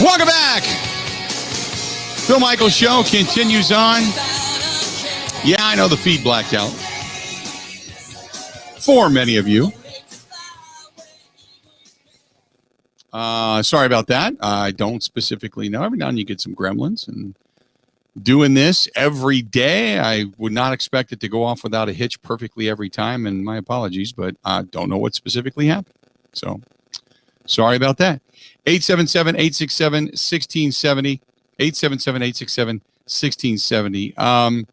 Welcome back. Bill Michaels Show continues on. Yeah, I know the feed blacked out for many of you. Sorry about that. I don't specifically know. Every now and then you get some gremlins. And doing this every day, I would not expect it to go off without a hitch perfectly every time. And my apologies, but I don't know what specifically happened. So sorry about that. 877-867-1670. 877-867-1670.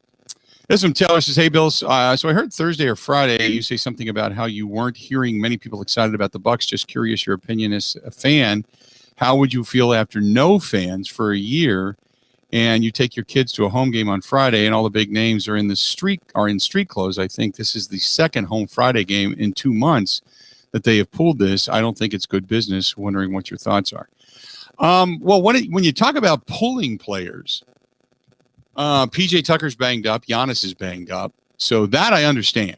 This from Taylor says, hey, Bill, so I heard Thursday or Friday you say something about how you weren't hearing many people excited about the Bucks. Just curious your opinion as a fan. How would you feel after no fans for a year and you take your kids to a home game on Friday and all the big names are in street clothes? I think this is the second home Friday game in 2 months that they have pulled this. I don't think it's good business. Wondering what your thoughts are. Well, when you talk about pulling players, PJ Tucker's banged up. Giannis is banged up. So that I understand.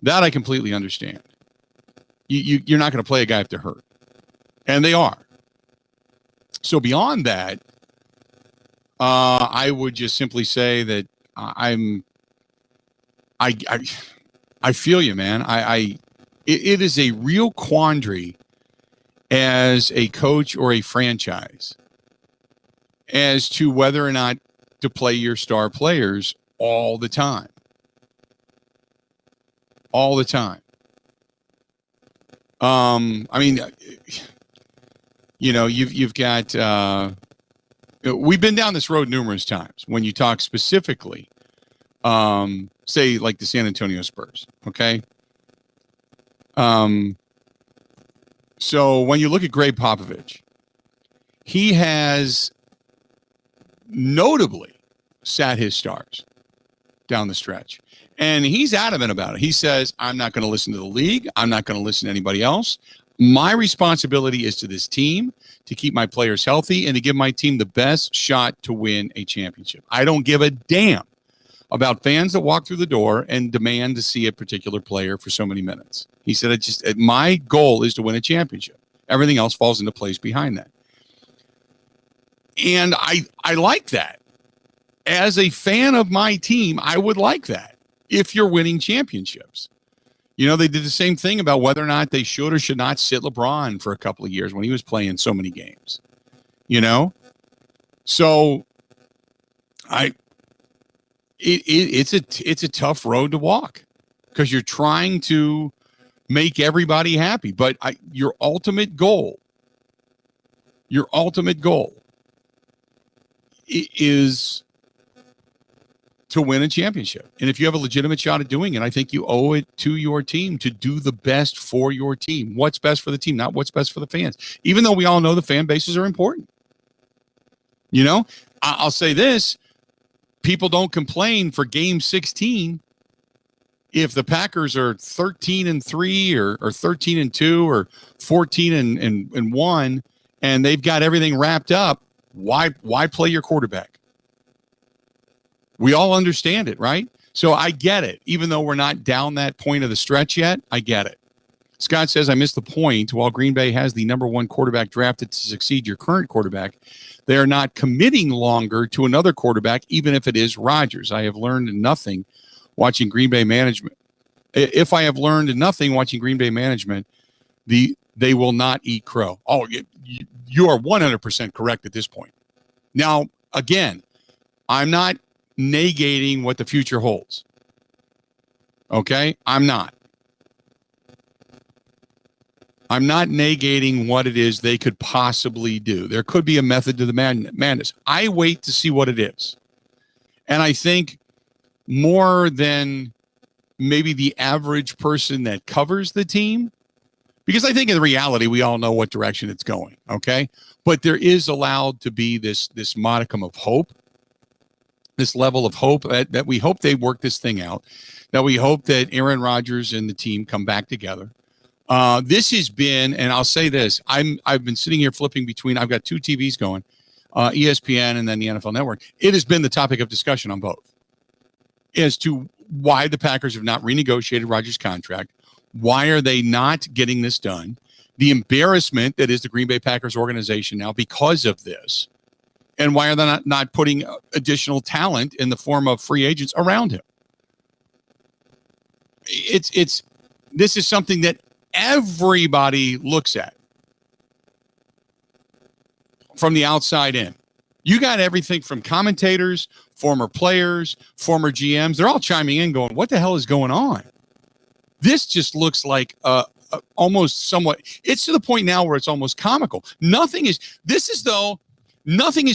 That I completely understand. You're not going to play a guy if they're hurt. And they are. So beyond that, I would just simply say that I feel you, man. It is a real quandary as a coach or a franchise as to whether or not to play your star players all the time. All the time. I mean, you know, you've got we've been down this road numerous times when you talk specifically, say like the San Antonio Spurs, okay? So when you look at Greg Popovich, he has notably sat his stars down the stretch. And he's adamant about it. He says, I'm not going to listen to the league. I'm not going to listen to anybody else. My responsibility is to this team to keep my players healthy and to give my team the best shot to win a championship. I don't give a damn about fans that walk through the door and demand to see a particular player for so many minutes. He said, my goal is to win a championship. Everything else falls into place behind that. And I like that. As a fan of my team, I would like that if you're winning championships. You know, they did the same thing about whether or not they should or should not sit LeBron for a couple of years when he was playing so many games. You know? So it's a tough road to walk because you're trying to make everybody happy. But your ultimate goal is to win a championship. And if you have a legitimate shot at doing it, I think you owe it to your team to do the best for your team. What's best for the team, not what's best for the fans. Even though we all know the fan bases are important. You know, I'll say this. People don't complain for game 16 if the Packers are 13-3 or 13-2 or 14-1 and they've got everything wrapped up. Why play your quarterback? We all understand it, right? So I get it. Even though we're not down that point of the stretch yet, I get it. Scott says, I missed the point. While Green Bay has the number one quarterback drafted to succeed your current quarterback, they are not committing longer to another quarterback, even if it is Rodgers. I have learned nothing watching Green Bay management. If I have learned nothing watching Green Bay management, they will not eat crow. Oh, you are 100% correct at this point. Now, again, I'm not negating what the future holds. Okay? I'm not negating what it is they could possibly do. There could be a method to the madness. I wait to see what it is. And I think more than maybe the average person that covers the team, because I think in reality, we all know what direction it's going. Okay? But there is allowed to be this modicum of hope. This level of hope that we hope they work this thing out, that we hope that Aaron Rodgers and the team come back together. This has been, and I'll say this, I've been sitting here flipping between, I've got two TVs going, ESPN and then the NFL Network. It has been the topic of discussion on both as to why the Packers have not renegotiated Rodgers' contract. Why are they not getting this done? the embarrassment that is the Green Bay Packers organization now because of this, and why are they not putting additional talent in the form of free agents around him? This is something that everybody looks at from the outside in. You got everything from commentators, former players, former GMs. They're all chiming in going, what the hell is going on? This just looks like almost somewhat, it's to the point now where it's almost comical. Nothing has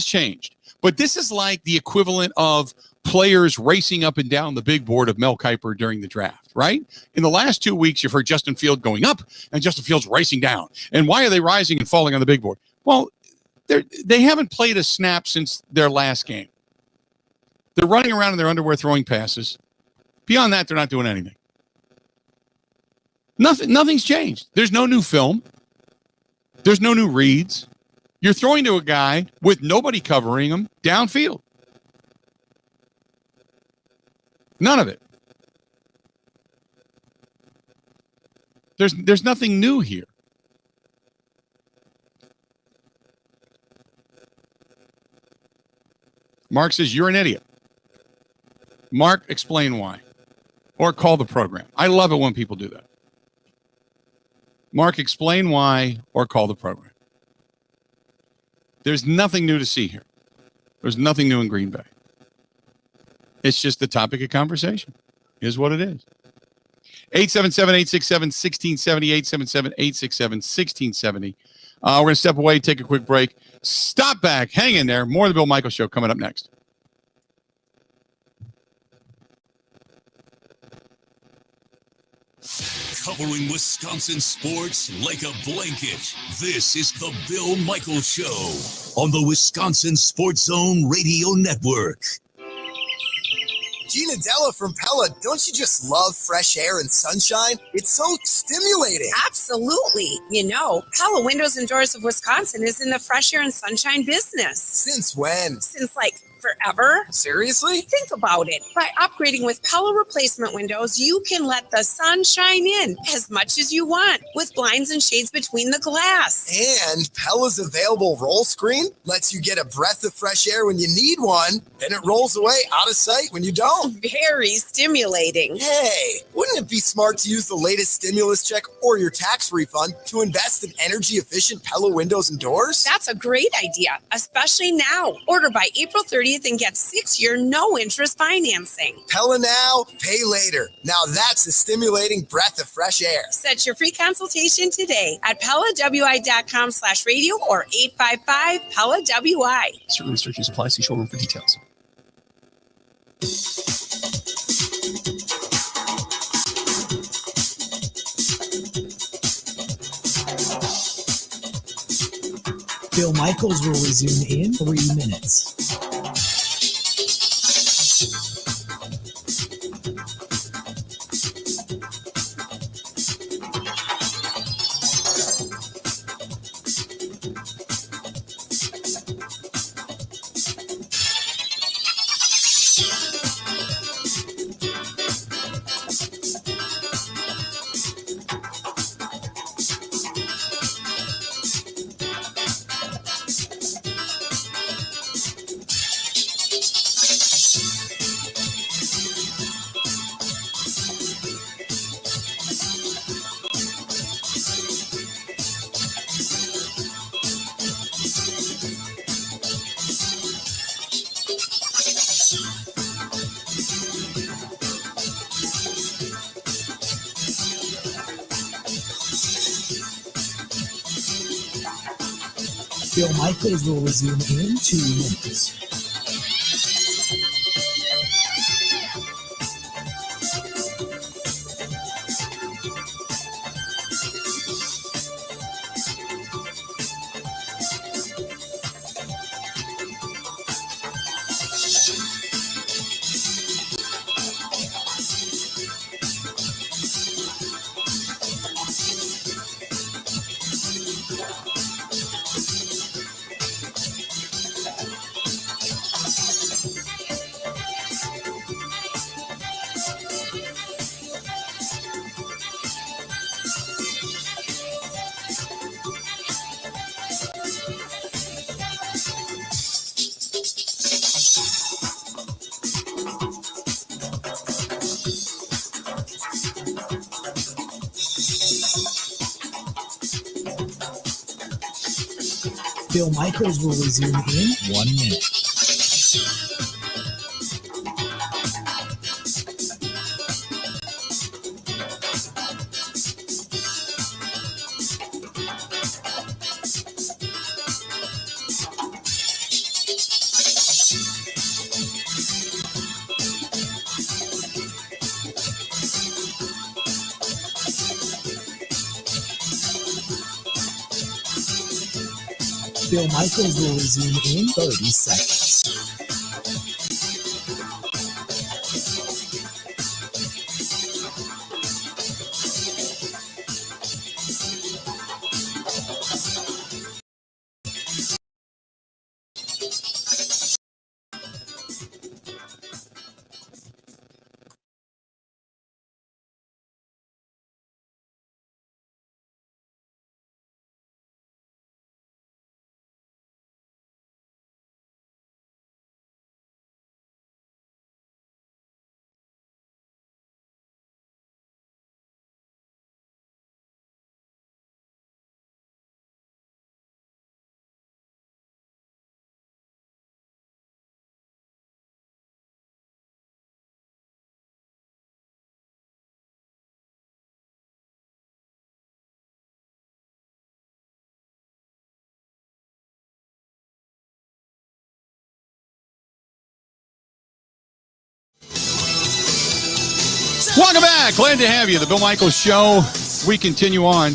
changed. But this is like the equivalent of players racing up and down the big board of Mel Kiper during the draft, right? In the last 2 weeks, you've heard Justin Fields going up and Justin Fields racing down. And why are they rising and falling on the big board? Well, they haven't played a snap since their last game. They're running around in their underwear throwing passes. Beyond that, they're not doing anything. Nothing's changed. There's no new film. There's no new reads. You're throwing to a guy with nobody covering him downfield. None of it. There's nothing new here. Mark says, you're an idiot. Mark, explain why. Or call the program. I love it when people do that. Mark, explain why or call the program. There's nothing new to see here. There's nothing new in Green Bay. It's just the topic of conversation. Is what it is. 877-867-1670, 877-867-1670. We're going to step away, take a quick break. Stop back. Hang in there. More of the Bill Michaels Show coming up next. Covering Wisconsin sports like a blanket. This is the Bill Michaels Show on the Wisconsin Sports Zone Radio Network. Gina Della from Pella, don't you just love fresh air and sunshine? It's so stimulating. Absolutely. You know, Pella Windows and Doors of Wisconsin is in the fresh air and sunshine business. Since when? Since forever. Seriously? Think about it. By upgrading with Pella replacement windows, you can let the sun shine in as much as you want with blinds and shades between the glass. And Pella's available roll screen lets you get a breath of fresh air when you need one, then it rolls away out of sight when you don't. Very stimulating. Hey, wouldn't it be smart to use the latest stimulus check or your tax refund to invest in energy-efficient Pella windows and doors? That's a great idea, especially now. Order by April 30th and get 6-year no-interest financing. Pella now, pay later. Now that's a stimulating breath of fresh air. Set your free consultation today at PellaWI.com/radio or 855-PELLA-WI. Certain restrictions apply. See showroom for details. Bill Michaels will resume in 3 minutes. Bill Michaels will resume in 2 minutes. Bill Michaels will resume in 1 minute. Bill Michaels will resume in 30 seconds. Welcome back. Glad to have you. The Bill Michaels Show. We continue on.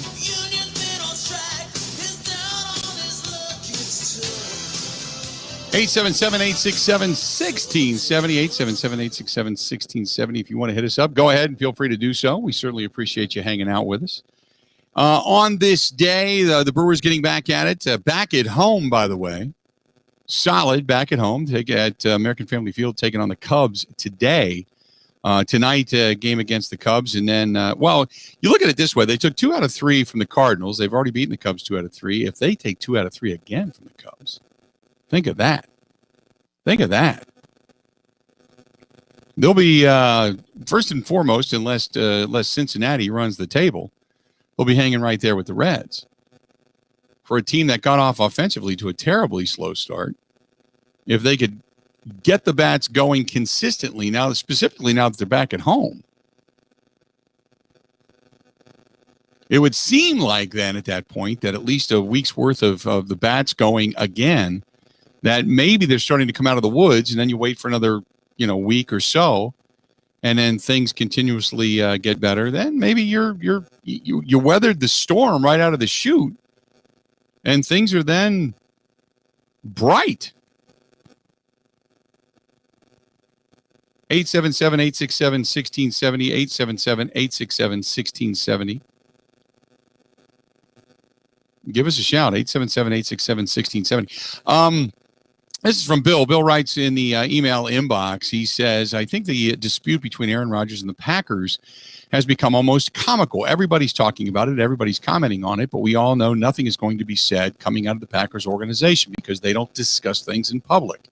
877-867-1670, 877-867-1670. If you want to hit us up, go ahead and feel free to do so. We certainly appreciate you hanging out with us. On this day, the Brewers getting back at it. Back at home, by the way. Solid back at home. Take at American Family Field, taking on the Cubs today. Tonight, game against the Cubs. And then, well, you look at it this way. They took 2 out of 3 from the Cardinals. They've already beaten the Cubs 2 out of 3. If they take 2 out of 3 again from the Cubs, think of that. Think of that. They'll be, first and foremost, unless Cincinnati runs the table, they'll be hanging right there with the Reds. For a team that got off offensively to a terribly slow start, if they could get the bats going consistently now, specifically now that they're back at home, it would seem like then at that point that at least a week's worth of the bats going again, that maybe they're starting to come out of the woods, and then you wait for another, week or so, and then things continuously get better. Then maybe you weathered the storm right out of the chute, and things are then bright. 877-867-1670, 877-867-1670. Give us a shout, 877-867-1670. This is from Bill. Bill writes in the email inbox, he says, I think the dispute between Aaron Rodgers and the Packers has become almost comical. Everybody's talking about it. Everybody's commenting on it, but we all know nothing is going to be said coming out of the Packers organization because they don't discuss things in public.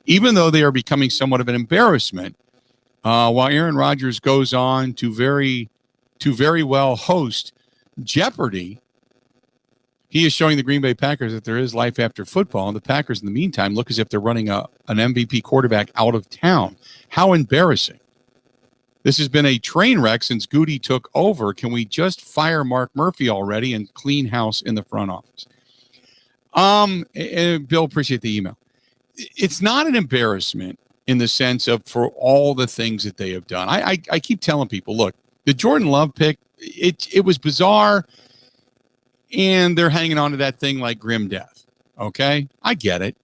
Even though they are becoming somewhat of an embarrassment, while Aaron Rodgers goes on to very well host Jeopardy, he is showing the Green Bay Packers that there is life after football, and the Packers, in the meantime, look as if they're running an MVP quarterback out of town. How embarrassing. This has been a train wreck since Goody took over. Can we just fire Mark Murphy already and clean house in the front office? Bill, appreciate the email. It's not an embarrassment in the sense of for all the things that they have done. I keep telling people, look, the Jordan Love pick, it was bizarre, and they're hanging on to that thing like grim death. Okay? I get it.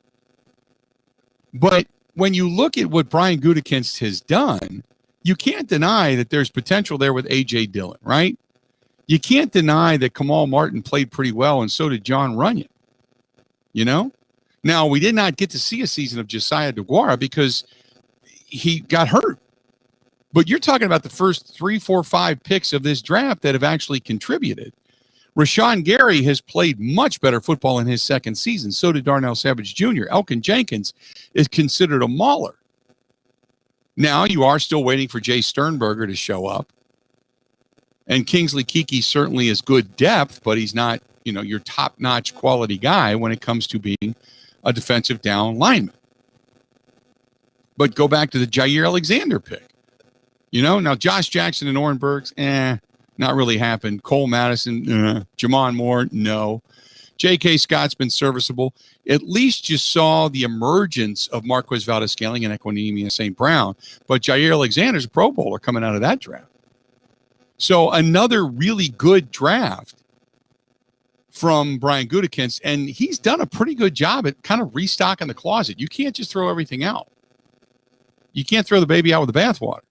But when you look at what Brian Gutekunst has done, you can't deny that there's potential there with A.J. Dillon, right? You can't deny that Kamal Martin played pretty well, and so did John Runyon. Now, we did not get to see a season of Josiah DeGuara because he got hurt. But you're talking about the first 3, 4, 5 picks of this draft that have actually contributed. Rashawn Gary has played much better football in his second season. So did Darnell Savage Jr. Elkin Jenkins is considered a mauler. Now, you are still waiting for Jay Sternberger to show up. And Kingsley Keke certainly is good depth, but he's not, your top-notch quality guy when it comes to being a defensive down lineman. But go back to the Jair Alexander pick. Now Josh Jackson and Orenberg's, not really happened. Cole Madison, Jamon Moore, no. J.K. Scott's been serviceable. At least you saw the emergence of Marquez Valdes-Scantling and Equanimeous St. Brown. But Jair Alexander's a Pro Bowler coming out of that draft. So another really good draft from Brian Gutekunst, and he's done a pretty good job at kind of restocking the closet. You can't just throw everything out. You can't throw the baby out with the bathwater.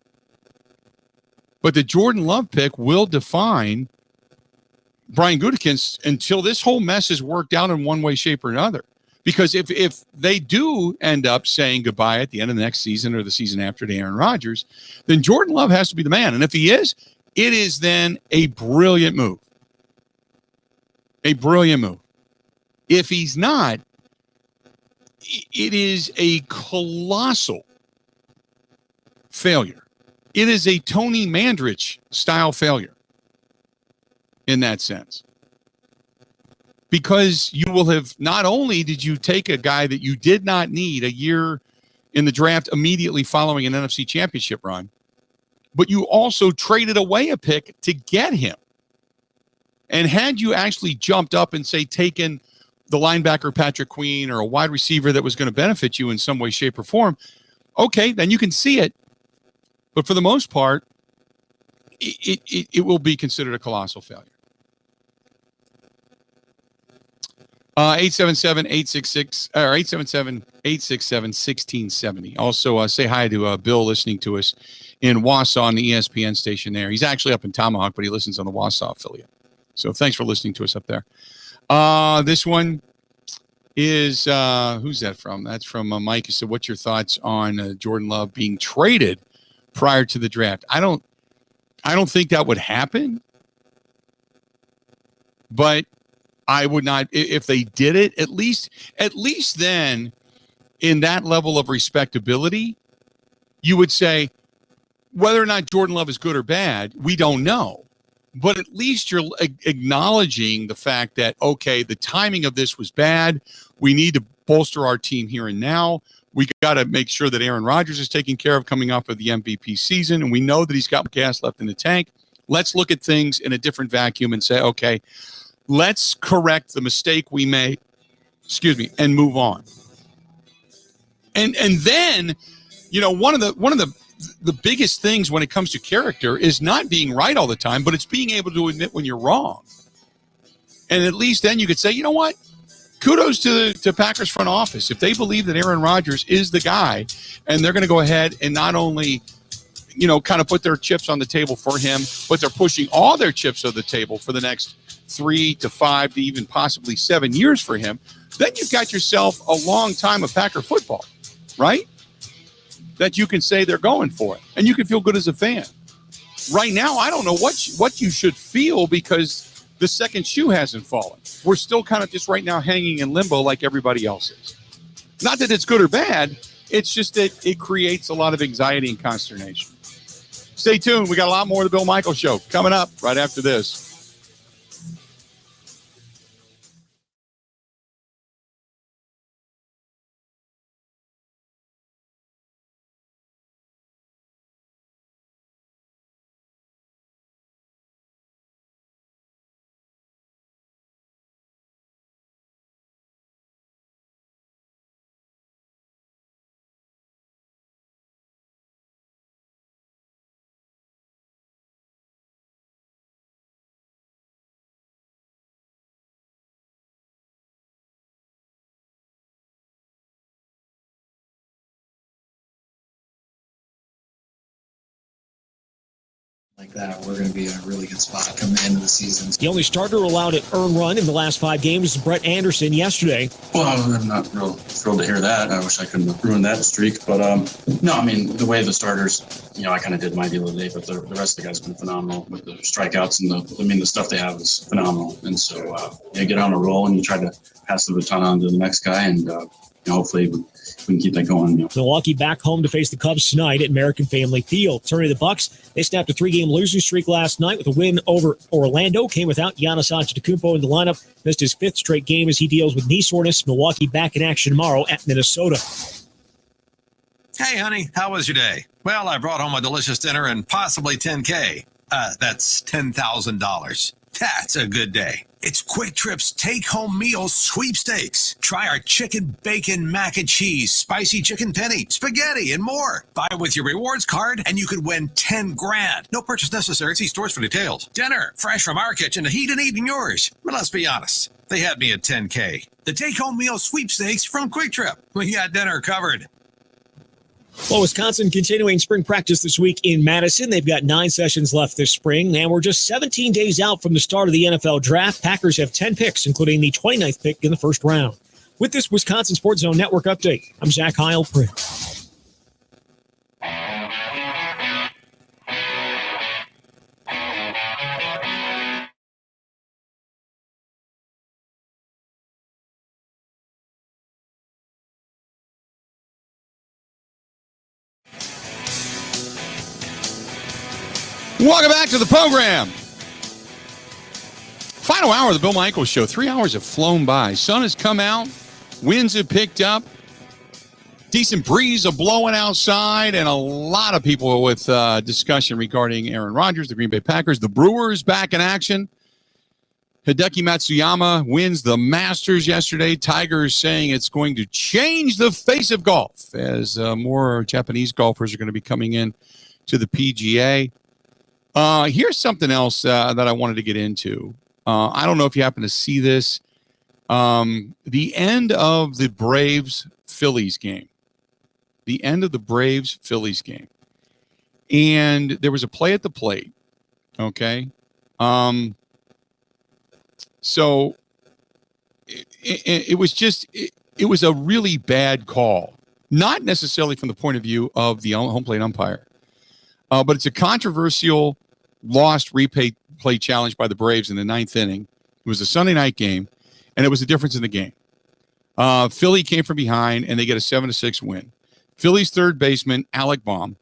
But the Jordan Love pick will define Brian Gutekunst until this whole mess is worked out in one way, shape, or another. Because if they do end up saying goodbye at the end of the next season or the season after to Aaron Rodgers, then Jordan Love has to be the man. And if he is, it is then a brilliant move. A brilliant move. If he's not, it is a colossal failure. It is a Tony Mandrich style failure in that sense. Because you will have, not only did you take a guy that you did not need a year in the draft immediately following an NFC championship run, but you also traded away a pick to get him. And had you actually jumped up and, say, taken the linebacker Patrick Queen or a wide receiver that was going to benefit you in some way, shape, or form, okay, then you can see it. But for the most part, it will be considered a colossal failure. 877-866 or 877-867-1670. Also, say hi to Bill listening to us in Wausau on the ESPN station there. He's actually up in Tomahawk, but he listens on the Wausau affiliate. So thanks for listening to us up there. This one is who's that from? That's from Mike. He said, "What's your thoughts on Jordan Love being traded prior to the draft?" I don't think that would happen, but I would not, if they did it, at least then in that level of respectability, you would say whether or not Jordan Love is good or bad, we don't know. But at least you're acknowledging the fact that, okay, the timing of this was bad. We need to bolster our team here and now. We got to make sure that Aaron Rodgers is taken care of coming off of the MVP season, and we know that he's got gas left in the tank. Let's look at things in a different vacuum and say, okay, let's correct the mistake we made, and move on. And then, one of the biggest things when it comes to character is not being right all the time, but it's being able to admit when you're wrong. And at least then you could say, you know what? Kudos to Packers front office. If they believe that Aaron Rodgers is the guy, and they're going to go ahead and not only, kind of put their chips on the table for him, but they're pushing all their chips on the table for the next 3 to 5 to even possibly 7 years for him, then you've got yourself a long time of Packer football, right? That you can say they're going for it, and you can feel good as a fan. Right now, I don't know what you should feel because the second shoe hasn't fallen. We're still kind of just right now hanging in limbo like everybody else is. Not that it's good or bad. It's just that it creates a lot of anxiety and consternation. Stay tuned. We got a lot more of the Bill Michaels Show coming up right after this. Like that, we're going to be in a really good spot coming into the season. The only starter allowed an earned run in the last 5 games is Brett Anderson yesterday. Well, I'm not real thrilled to hear that. I wish I couldn't have ruined that streak. But, no, I mean, the way the starters, I kind of did my deal today, but the rest of the guys have been phenomenal with the strikeouts and the stuff they have is phenomenal. And so, you get on a roll and you try to pass the baton on to the next guy and, hopefully we can keep that going. Milwaukee back home to face the Cubs tonight at American Family Field. Turning to the Bucks, they snapped a 3-game losing streak last night with a win over Orlando. Came without Giannis Antetokounmpo in the lineup. Missed his 5th straight game as he deals with knee soreness. Milwaukee back in action tomorrow at Minnesota. Hey, honey, how was your day? Well, I brought home a delicious dinner and possibly $10K. That's $10,000. That's a good day. It's Quick Trip's take-home meal sweepstakes. Try our chicken, bacon, mac and cheese, spicy chicken penny, spaghetti, and more. Buy with your rewards card, and you could win $10,000. No purchase necessary. See stores for details. Dinner, fresh from our kitchen to heat and eat in yours. But let's be honest, they had me at $10K. The take-home meal sweepstakes from Quick Trip. We got dinner covered. Well, Wisconsin continuing spring practice this week in Madison. They've got 9 sessions left this spring, and we're just 17 days out from the start of the NFL draft. Packers have 10 picks, including the 29th pick in the first round. With this Wisconsin Sports Zone Network update, I'm Zach Heilprin. Welcome back to the program. Final hour of the Bill Michaels Show. 3 hours have flown by. Sun has come out. Winds have picked up. Decent breeze are blowing outside. And a lot of people with discussion regarding Aaron Rodgers, the Green Bay Packers. The Brewers back in action. Hideki Matsuyama wins the Masters yesterday. Tigers saying it's going to change the face of golf as more Japanese golfers are going to be coming in to the PGA. Here's something else that I wanted to get into. I don't know if you happen to see this. The end of the Braves-Phillies game. The end of the Braves-Phillies game. And there was a play at the plate. Okay. So it was just, it was a really bad call. Not necessarily from the point of view of the home plate umpire. But it's a controversial lost replay challenge by the Braves in the 9th inning. It was a Sunday night game, and it was a difference in the game. Philly came from behind, and they get a 7-6 win. Philly's third baseman, Alec Baum,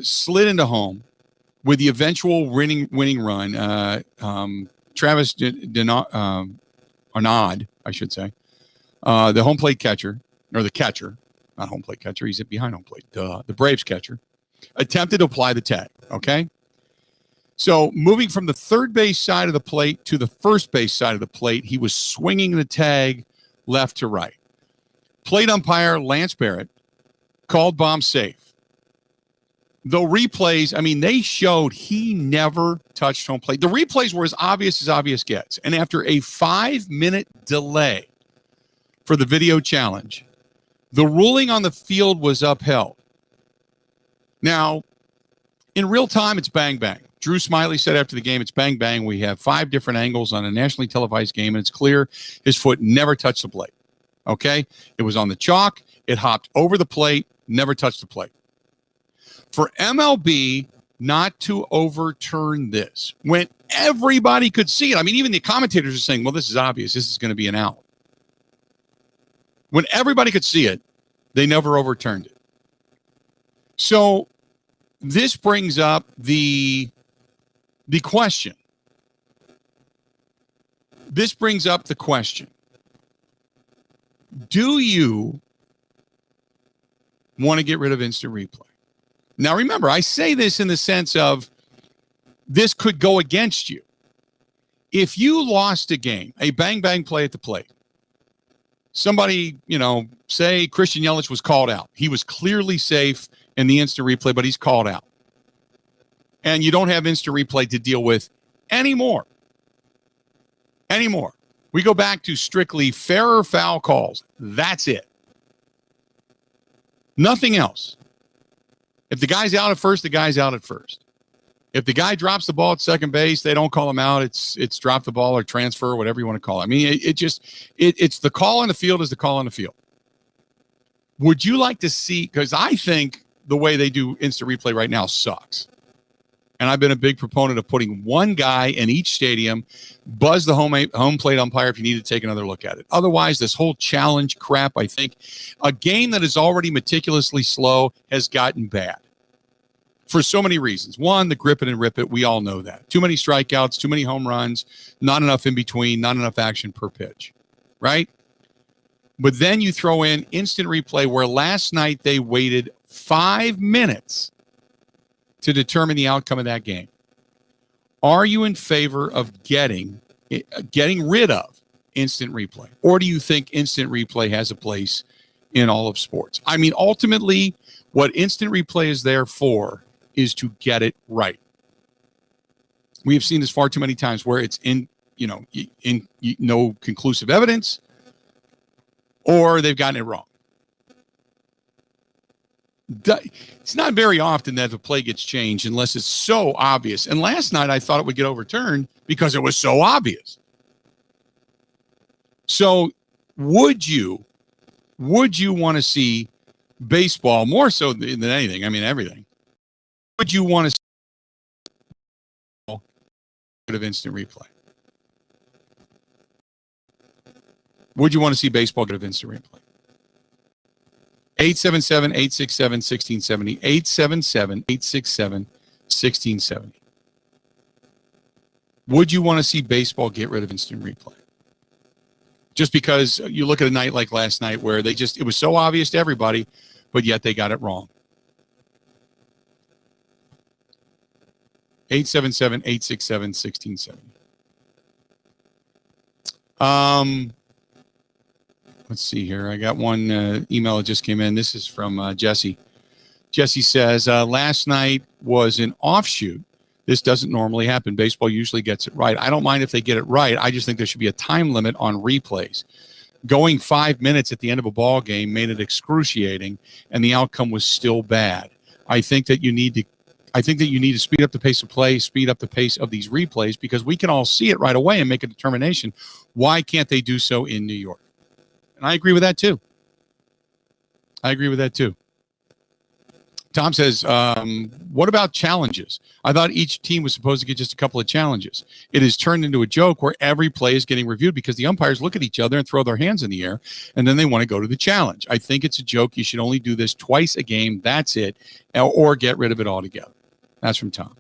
slid into home with the eventual winning run. Travis Arnaud, I should say, the home plate catcher, or the catcher, not home plate catcher, he's behind home plate, the Braves catcher, attempted to apply the tag, okay? So moving from the third base side of the plate to the first base side of the plate, he was swinging the tag left to right. Plate umpire Lance Barrett called Baum safe. The replays, I mean, they showed he never touched home plate. The replays were as obvious gets. And after a 5-minute delay for the video challenge, the ruling on the field was upheld. Now, in real time, it's bang, bang. Drew Smiley said after the game, it's bang, bang. We have 5 different angles on a nationally televised game, and it's clear his foot never touched the plate. Okay? It was on the chalk. It hopped over the plate, never touched the plate. For MLB not to overturn this, when everybody could see it, I mean, even the commentators are saying, well, this is obvious. This is going to be an out. When everybody could see it, they never overturned it. So this brings up the question. This brings up the question. Do you want to get rid of instant replay? Now, remember, I say this in the sense of this could go against you. If you lost a game, a bang-bang play at the plate, somebody, say Christian Yelich was called out. He was clearly safe in the instant replay, but he's called out. And you don't have instant replay to deal with anymore. We go back to strictly fair or foul calls. That's it. Nothing else. If the guy's out at first, the guy's out at first. If the guy drops the ball at second base, they don't call him out. It's drop the ball or transfer or whatever you want to call it. I mean, it's the call on the field is the call on the field. Would you like to see, because I think the way they do instant replay right now sucks. And I've been a big proponent of putting one guy in each stadium, buzz the home plate umpire if you need to take another look at it. Otherwise, this whole challenge crap, I think, a game that is already meticulously slow has gotten bad for so many reasons. One, the grip it and rip it. We all know that. Too many strikeouts, too many home runs, not enough in between, not enough action per pitch, right? But then you throw in instant replay where last night they waited 5 minutes to determine the outcome of that game. Are you in favor of getting rid of instant replay? Or do you think instant replay has a place in all of sports? I mean, ultimately, what instant replay is there for is to get it right. We have seen this far too many times where it's in no conclusive evidence, or they've gotten it wrong. It's not very often that the play gets changed unless it's so obvious. And last night I thought it would get overturned because it was so obvious. So would you want to see baseball more so than anything? I mean, everything. Would you want to see of instant replay? Would you want to see baseball get of instant replay? 877-867-1670. 877-867-1670. Would you want to see baseball get rid of instant replay? Just because you look at a night like last night where it was so obvious to everybody, but yet they got it wrong. 877-867-1670. Let's see here. I got one email that just came in. This is from Jesse. Jesse says, last night was an offshoot. This doesn't normally happen. Baseball usually gets it right. I don't mind if they get it right. I just think there should be a time limit on replays. Going 5 minutes at the end of a ball game made it excruciating, and the outcome was still bad. I think that you need to speed up the pace of play, speed up the pace of these replays, because we can all see it right away and make a determination. Why can't they do so in New York? And I agree with that too. Tom says, what about challenges? I thought each team was supposed to get just a couple of challenges. It has turned into a joke where every play is getting reviewed because the umpires look at each other and throw their hands in the air, and then they want to go to the challenge. I think it's a joke. You should only do this twice a game. That's it. Or get rid of it altogether. That's from Tom.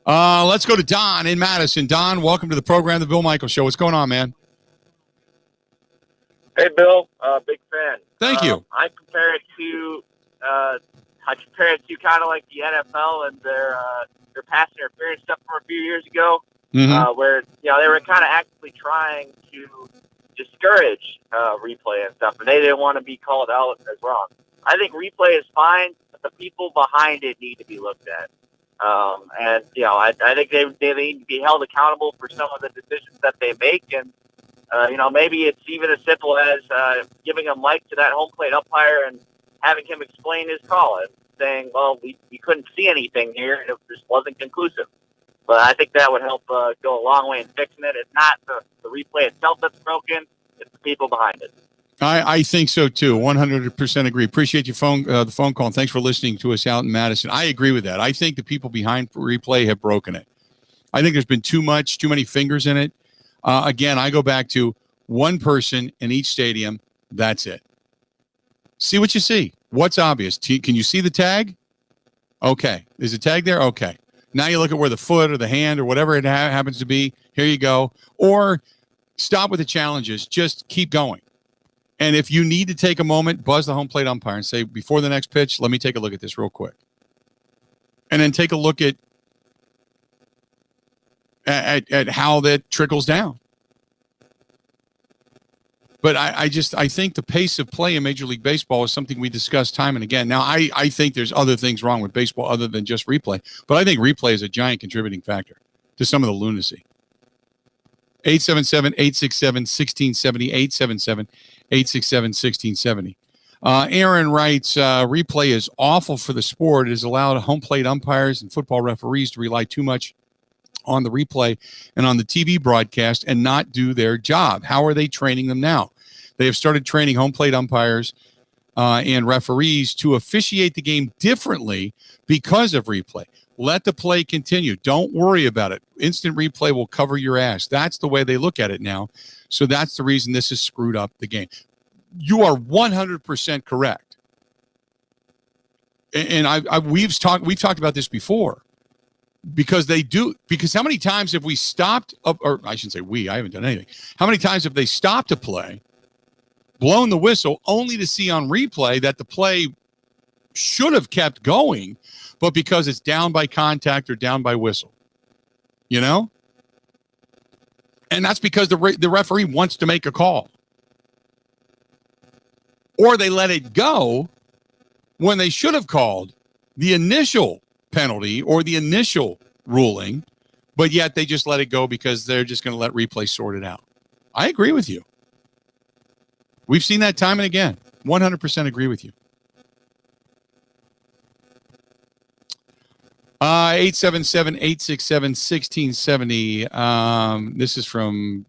Let's go to Don in Madison. Don, welcome to the program, The Bill Michaels Show. What's going on, man? Hey, Bill. Big fan. Thank you. I compare it to kind of like the NFL and their pass interference stuff from a few years ago, where they were kind of actively trying to discourage replay and stuff, and they didn't want to be called out as wrong. I think replay is fine, but the people behind it need to be looked at. I think they need to be held accountable for some of the decisions that they make, and maybe it's even as simple as giving a mic to that home plate umpire and having him explain his call and saying, well, we couldn't see anything here, and it just wasn't conclusive. But I think that would help go a long way in fixing it. It's not the replay itself that's broken. It's the people behind it. I think so, too. 100% agree. Appreciate your the phone call, and thanks for listening to us out in Madison. I agree with that. I think the people behind replay have broken it. I think there's been too many fingers in it. Again, I go back to one person in each stadium. That's it. See what you see. What's obvious? Can you see the tag? Okay. Is the tag there? Okay. Now you look at where the foot or the hand or whatever it happens to be. Here you go. Or stop with the challenges. Just keep going. And if you need to take a moment, buzz the home plate umpire and say, before the next pitch, let me take a look at this real quick. And then take a look at how that trickles down. But I think the pace of play in Major League Baseball is something we discuss time and again. Now, I think there's other things wrong with baseball other than just replay. But I think replay is a giant contributing factor to some of the lunacy. 877-867-1670, 877-867-1670. Aaron writes, replay is awful for the sport. It has allowed home plate umpires and football referees to rely too much on the replay and on the TV broadcast and not do their job. How are they training them now? They have started training home plate umpires and referees to officiate the game differently because of replay. Let the play continue. Don't worry about it. Instant replay will cover your ass. That's the way they look at it now. So that's the reason this has screwed up the game. You are 100% correct. And we've talked about this before. Because how many times have we stopped, or I shouldn't say I haven't done anything. How many times have they stopped a play, blown the whistle, only to see on replay that the play should have kept going, but because it's down by contact or down by whistle, And that's because the referee wants to make a call. Or they let it go when they should have called the initial penalty or the initial ruling, but yet they just let it go because they're just going to let replay sort it out. I agree with you. We've seen that time and again. 100% agree with you. 877-867-1670. This is from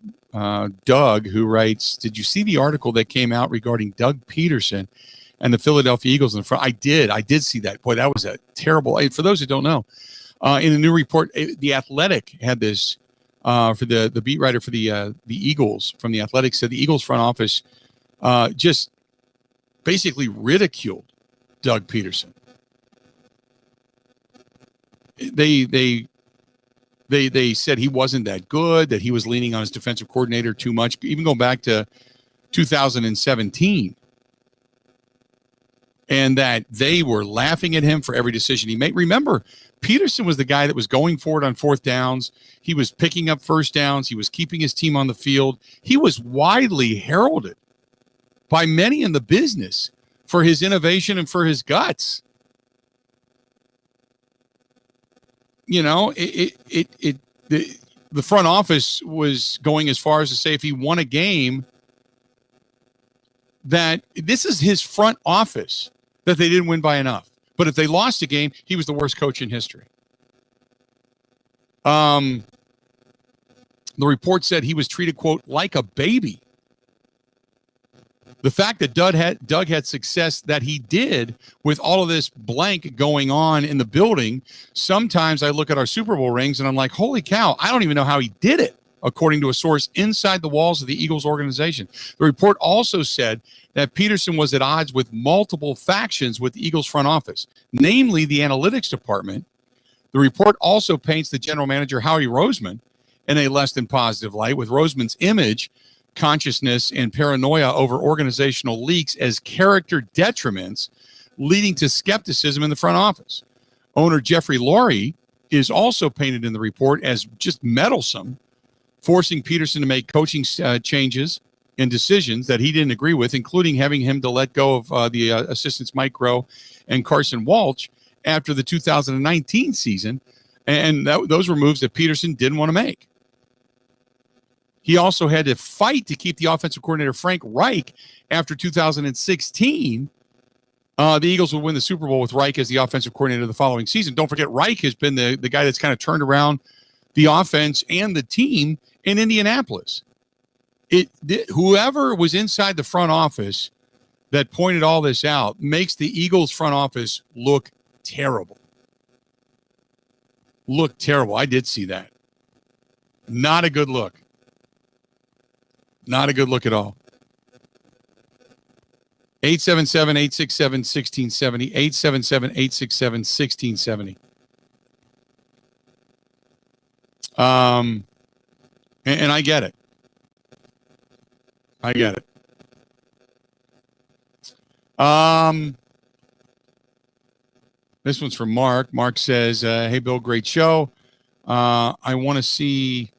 Doug, who writes, did you see the article that came out regarding Doug Peterson and the Philadelphia Eagles in the front? I did see that. Boy, that was a terrible. For those who don't know, in a new report, The Athletic had this for the beat writer for the Eagles from The Athletic said the Eagles front office just basically ridiculed Doug Peterson. They said he wasn't that good, that he was leaning on his defensive coordinator too much, even going back to 2017. And that they were laughing at him for every decision he made. Remember, Peterson was the guy that was going forward on fourth downs. He was picking up first downs. He was keeping his team on the field. He was widely heralded by many in the business for his innovation and for his guts. The front office was going as far as to say if he won a game, that this is his front office, that they didn't win by enough. But if they lost a game, he was the worst coach in history. The report said he was treated, quote, like a baby. The fact that Doug had success that he did with all of this blank going on in the building, sometimes I look at our Super Bowl rings and I'm like, holy cow, I don't even know how he did it, according to a source inside the walls of the Eagles organization. The report also said that Peterson was at odds with multiple factions with the Eagles front office, namely the analytics department. The report also paints the general manager, Howie Roseman, in a less than positive light, with Roseman's image, consciousness, and paranoia over organizational leaks as character detriments, leading to skepticism in the front office. Owner Jeffrey Lurie is also painted in the report as just meddlesome, forcing Peterson to make coaching changes and decisions that he didn't agree with, including having him to let go of the assistants Mike Groh and Carson Walsh after the 2019 season. And those were moves that Peterson didn't want to make. He also had to fight to keep the offensive coordinator Frank Reich after 2016. The Eagles would win the Super Bowl with Reich as the offensive coordinator the following season. Don't forget, Reich has been the guy that's kind of turned around the offense and the team in Indianapolis. Whoever was inside the front office that pointed all this out makes the Eagles front office look terrible. Look terrible. I did see that. Not a good look. Not a good look at all. 877-867-1670. 877-867-1670. And I get it. I get it. This one's from Mark. Mark says, hey, Bill, great show. I want to see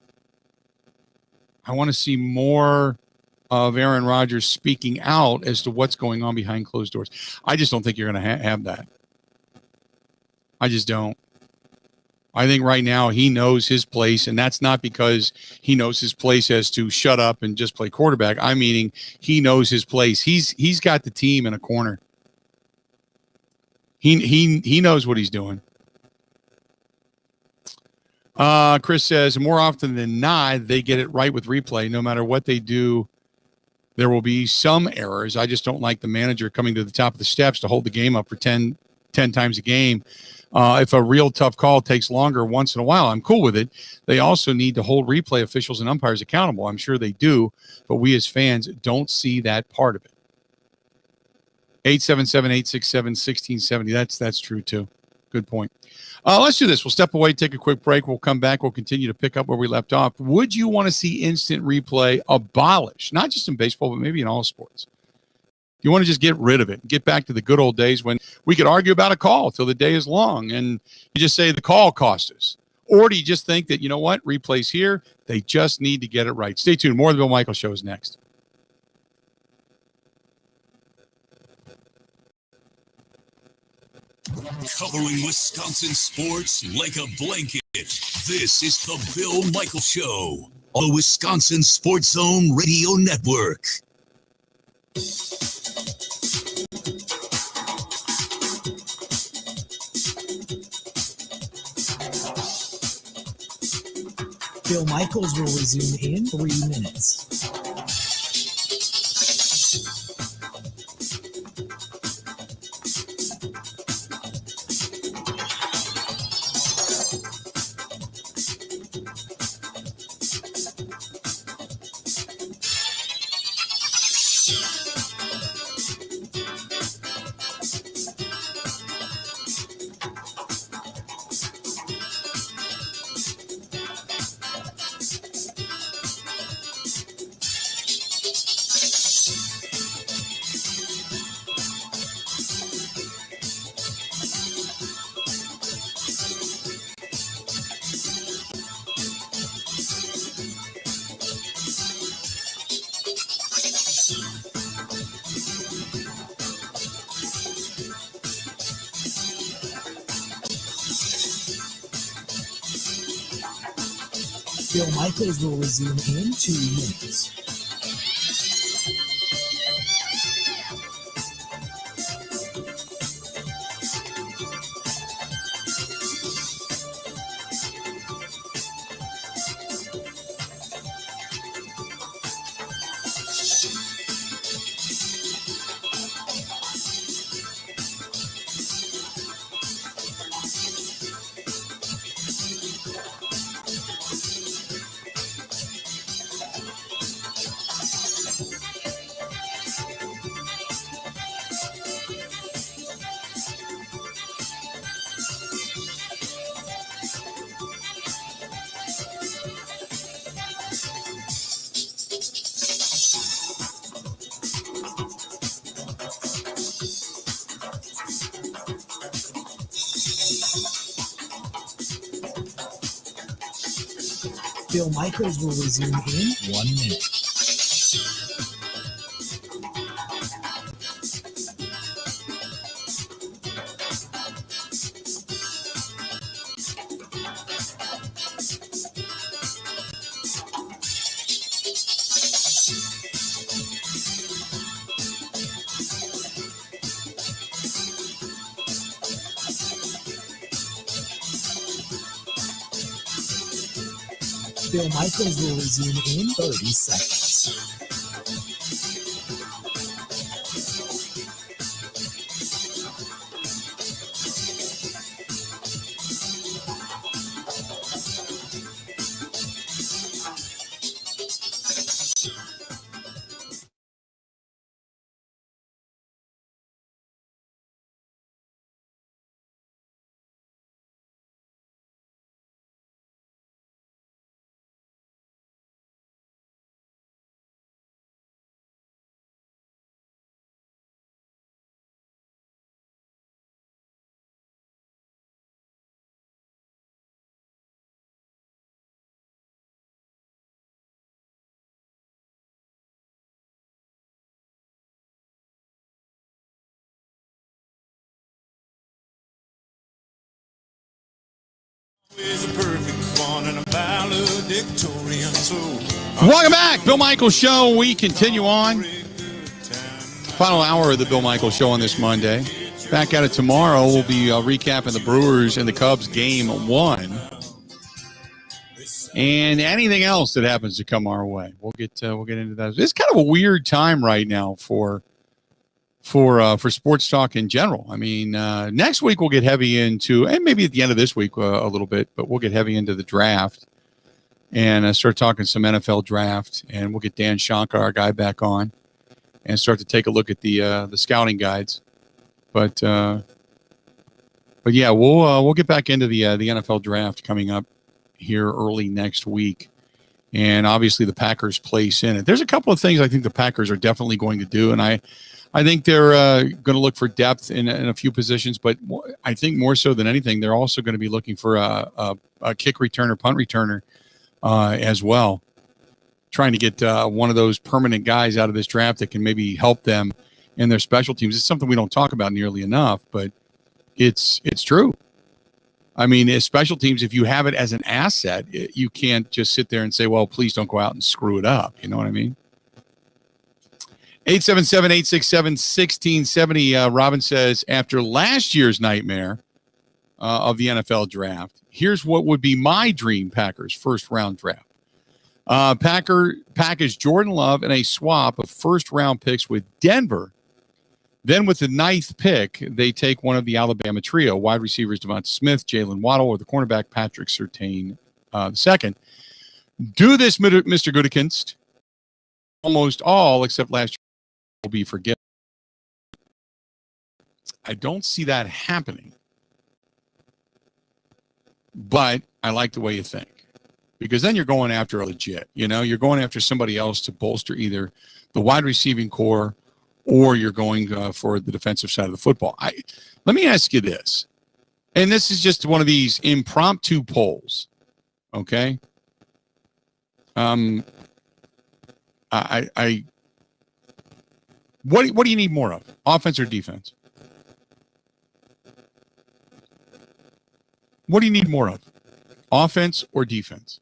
more of Aaron Rodgers speaking out as to what's going on behind closed doors. I just don't think you're going to have that. I just don't. I think right now he knows his place, and that's not because he knows his place as to shut up and just play quarterback. I'm meaning he knows his place. He's got the team in a corner. He knows what he's doing. Chris says, more often than not, they get it right with replay. No matter what they do, There will be some errors. I just don't like the manager coming to the top of the steps to hold the game up for 10 times a game. If a real tough call takes longer once in a while, I'm cool with it. They also need to hold replay officials and umpires accountable. I'm sure they do, but we as fans don't see that part of it. 877-867-1670. That's true too. Good point. Let's do this. We'll step away, take a quick break. We'll come back. We'll continue to pick up where we left off. Would you want to see instant replay abolished, not just in baseball, but maybe in all sports? You want to just get rid of it, get back to the good old days when we could argue about a call till the day is long and you just say the call cost us. Or do you just think that, you know what, replay's here, they just need to get it right? Stay tuned. More of the Bill Michaels Show is next. Covering Wisconsin sports like a blanket. This is the Bill Michaels Show on the Wisconsin Sports Zone Radio Network. Bill Michaels will resume in 3 minutes. Bill Michaels will resume in 2 minutes. Bill Michaels will resume in 1 minute. Bill Michaels will resume in 30 seconds. Welcome back, Bill Michaels Show. We continue on. Final hour of the Bill Michaels Show on this Monday. Back at it tomorrow. We'll be recapping the Brewers and the Cubs game 1. and anything else that happens to come our way. We'll get into that. It's kind of a weird time right now for sports talk in general. I mean, next week we'll get heavy into, and maybe at the end of this week a little bit, but we'll get heavy into the draft and start talking some NFL draft, and we'll get Dan Shankar, our guy, back on and start to take a look at the scouting guides. But yeah, we'll get back into the NFL draft coming up here early next week, and obviously the Packers' place in it. There's a couple of things I think the Packers are definitely going to do, and I think they're going to look for depth in a few positions, but I think more so than anything, they're also going to be looking for a kick returner, punt returner as well, trying to get one of those permanent guys out of this draft that can maybe help them in their special teams. It's something we don't talk about nearly enough, but it's true. I mean, as special teams, if you have it as an asset, you can't just sit there and say, well, please don't go out and screw it up. You know what I mean? 877-867-1670. Robin says, after last year's nightmare of the NFL draft, here's what would be my dream Packers first-round draft. Package Jordan Love and a swap of first-round picks with Denver. Then with the 9th pick, they take one of the Alabama trio, wide receivers Devonta Smith, Jalen Waddle, or the cornerback Patrick Surtain II. Do this, Mr. Gutekunst. Almost all, except last year, will be forgiven. I don't see that happening. But I like the way you think. Because then you're going after a legit. You're going after somebody else to bolster either the wide receiving core or you're going for the defensive side of the football. Let me ask you this, and this is just one of these impromptu polls, okay? What do you need more of, offense or defense? What do you need more of, offense or defense?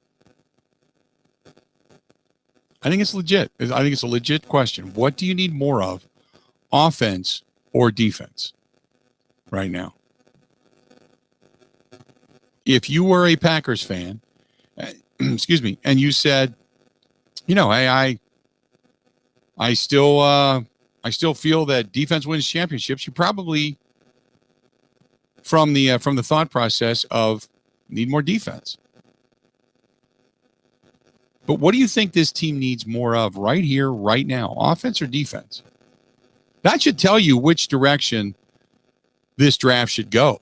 I think it's legit. I think it's a legit question. What do you need more of, offense or defense right now? If you were a Packers fan, excuse me, and you said, hey, I still feel that defense wins championships, you probably from the thought process of need more defense. But what do you think this team needs more of right here, right now, offense or defense? That should tell you which direction this draft should go.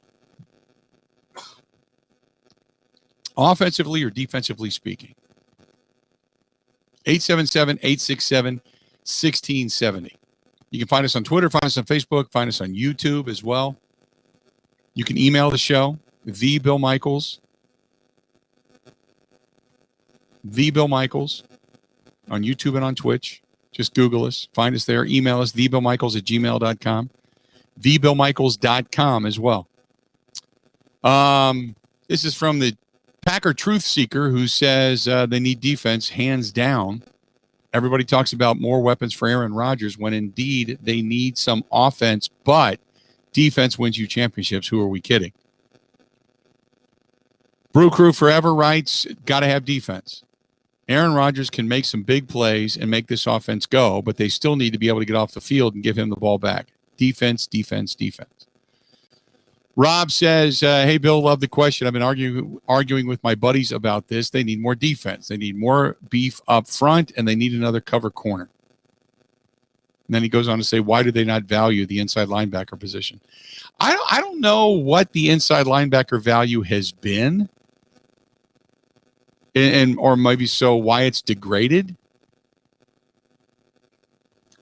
Offensively or defensively speaking. 877-867-1670. You can find us on Twitter, find us on Facebook, find us on YouTube as well. You can email the show, Bill Michaels on YouTube and on Twitch. Just Google us. Find us there. Email us, thebillmichaels@gmail.com. thebillmichaels.com as well. This is from the Packer Truth Seeker, who says they need defense, hands down. Everybody talks about more weapons for Aaron Rodgers when indeed they need some offense, but defense wins you championships. Who are we kidding? Brew Crew Forever writes, got to have defense. Aaron Rodgers can make some big plays and make this offense go, but they still need to be able to get off the field and give him the ball back. Defense, defense, defense. Rob says, hey, Bill, love the question. I've been arguing with my buddies about this. They need more defense. They need more beef up front, and they need another cover corner. And then he goes on to say, why do they not value the inside linebacker position? I don't know what the inside linebacker value has been. And or maybe so why it's degraded,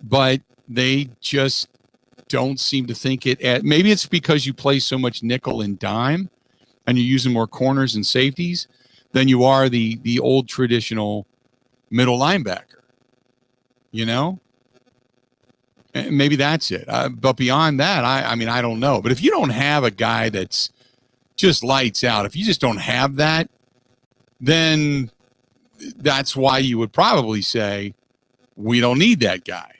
but they just don't seem to think it. Maybe it's because you play so much nickel and dime, and you're using more corners and safeties than you are the old traditional middle linebacker. And maybe that's it. But beyond that, I mean, I don't know. But if you don't have a guy that's just lights out, if you just don't have that, then that's why you would probably say, we don't need that guy.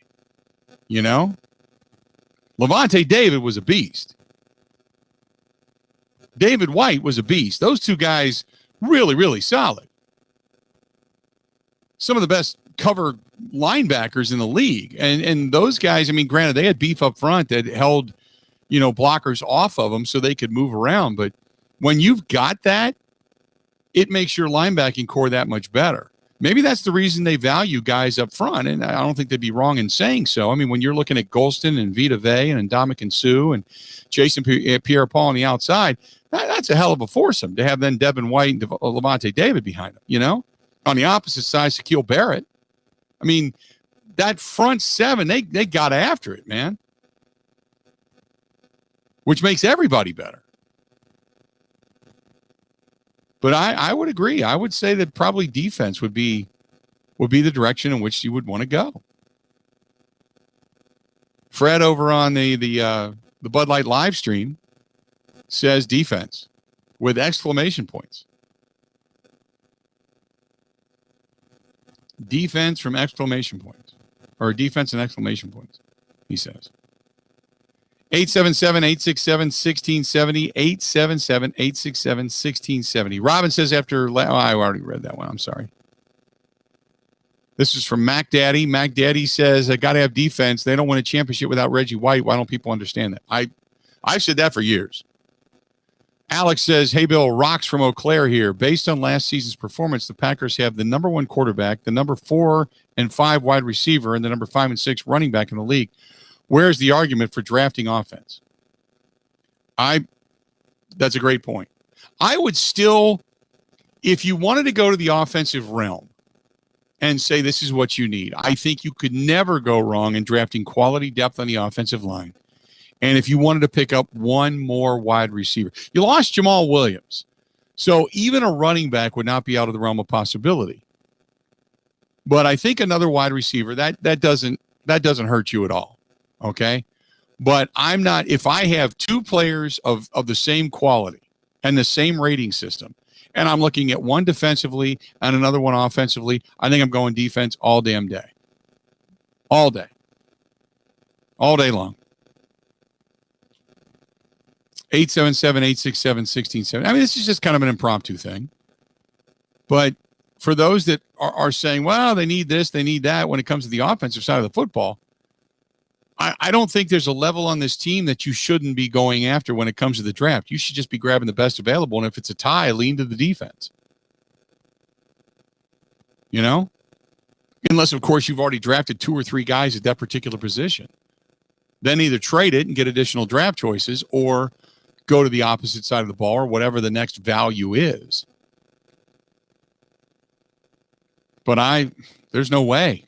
Levante David was a beast. David White was a beast. Those two guys, really, really solid. some of the best cover linebackers in the league. And those guys, I mean, granted, they had beef up front that held, blockers off of them so they could move around. But when you've got that, it makes your linebacking core that much better. Maybe that's the reason they value guys up front, and I don't think they'd be wrong in saying so. I mean, when you're looking at Golston and Vita Vea and Ndamukong Suh and Jason Pierre-Paul on the outside, that's a hell of a foursome to have then Devin White and Levante David behind them, On the opposite side, Shaquille Barrett. I mean, that front seven, they got after it, man, which makes everybody better. But I would agree. I would say that probably defense would be the direction in which you would want to go. Fred over on the Bud Light live stream says defense with exclamation points. Defense from exclamation points, or defense and exclamation points, he says. 877-867-1670, 877-867-1670. Robin says I already read that one. I'm sorry. This is from Mac Daddy. Mac Daddy says, I got to have defense. They don't win a championship without Reggie White. Why don't people understand that? I've said that for years. Alex says, hey, Bill, Rocks from Eau Claire here. Based on last season's performance, the Packers have the number 1 quarterback, the number 4 and 5 wide receiver, and the number 5 and 6 running back in the league. Where's the argument for drafting offense? That's a great point. I would still, if you wanted to go to the offensive realm and say this is what you need, I think you could never go wrong in drafting quality depth on the offensive line. And if you wanted to pick up one more wide receiver, you lost Jamal Williams. So even a running back would not be out of the realm of possibility. But I think another wide receiver, that doesn't hurt you at all. Okay. But I'm not, if I have 2 players of the same quality and the same rating system, and I'm looking at one defensively and another one offensively, I think I'm going defense all damn day. All day. All day long. 877-867-1670. I mean, this is just kind of an impromptu thing. But for those that are saying, well, they need this, they need that when it comes to the offensive side of the football, I don't think there's a level on this team that you shouldn't be going after when it comes to the draft. You should just be grabbing the best available. And if it's a tie, lean to the defense. Unless, of course, you've already drafted 2 or 3 guys at that particular position. Then either trade it and get additional draft choices or go to the opposite side of the ball or whatever the next value is. But there's no way.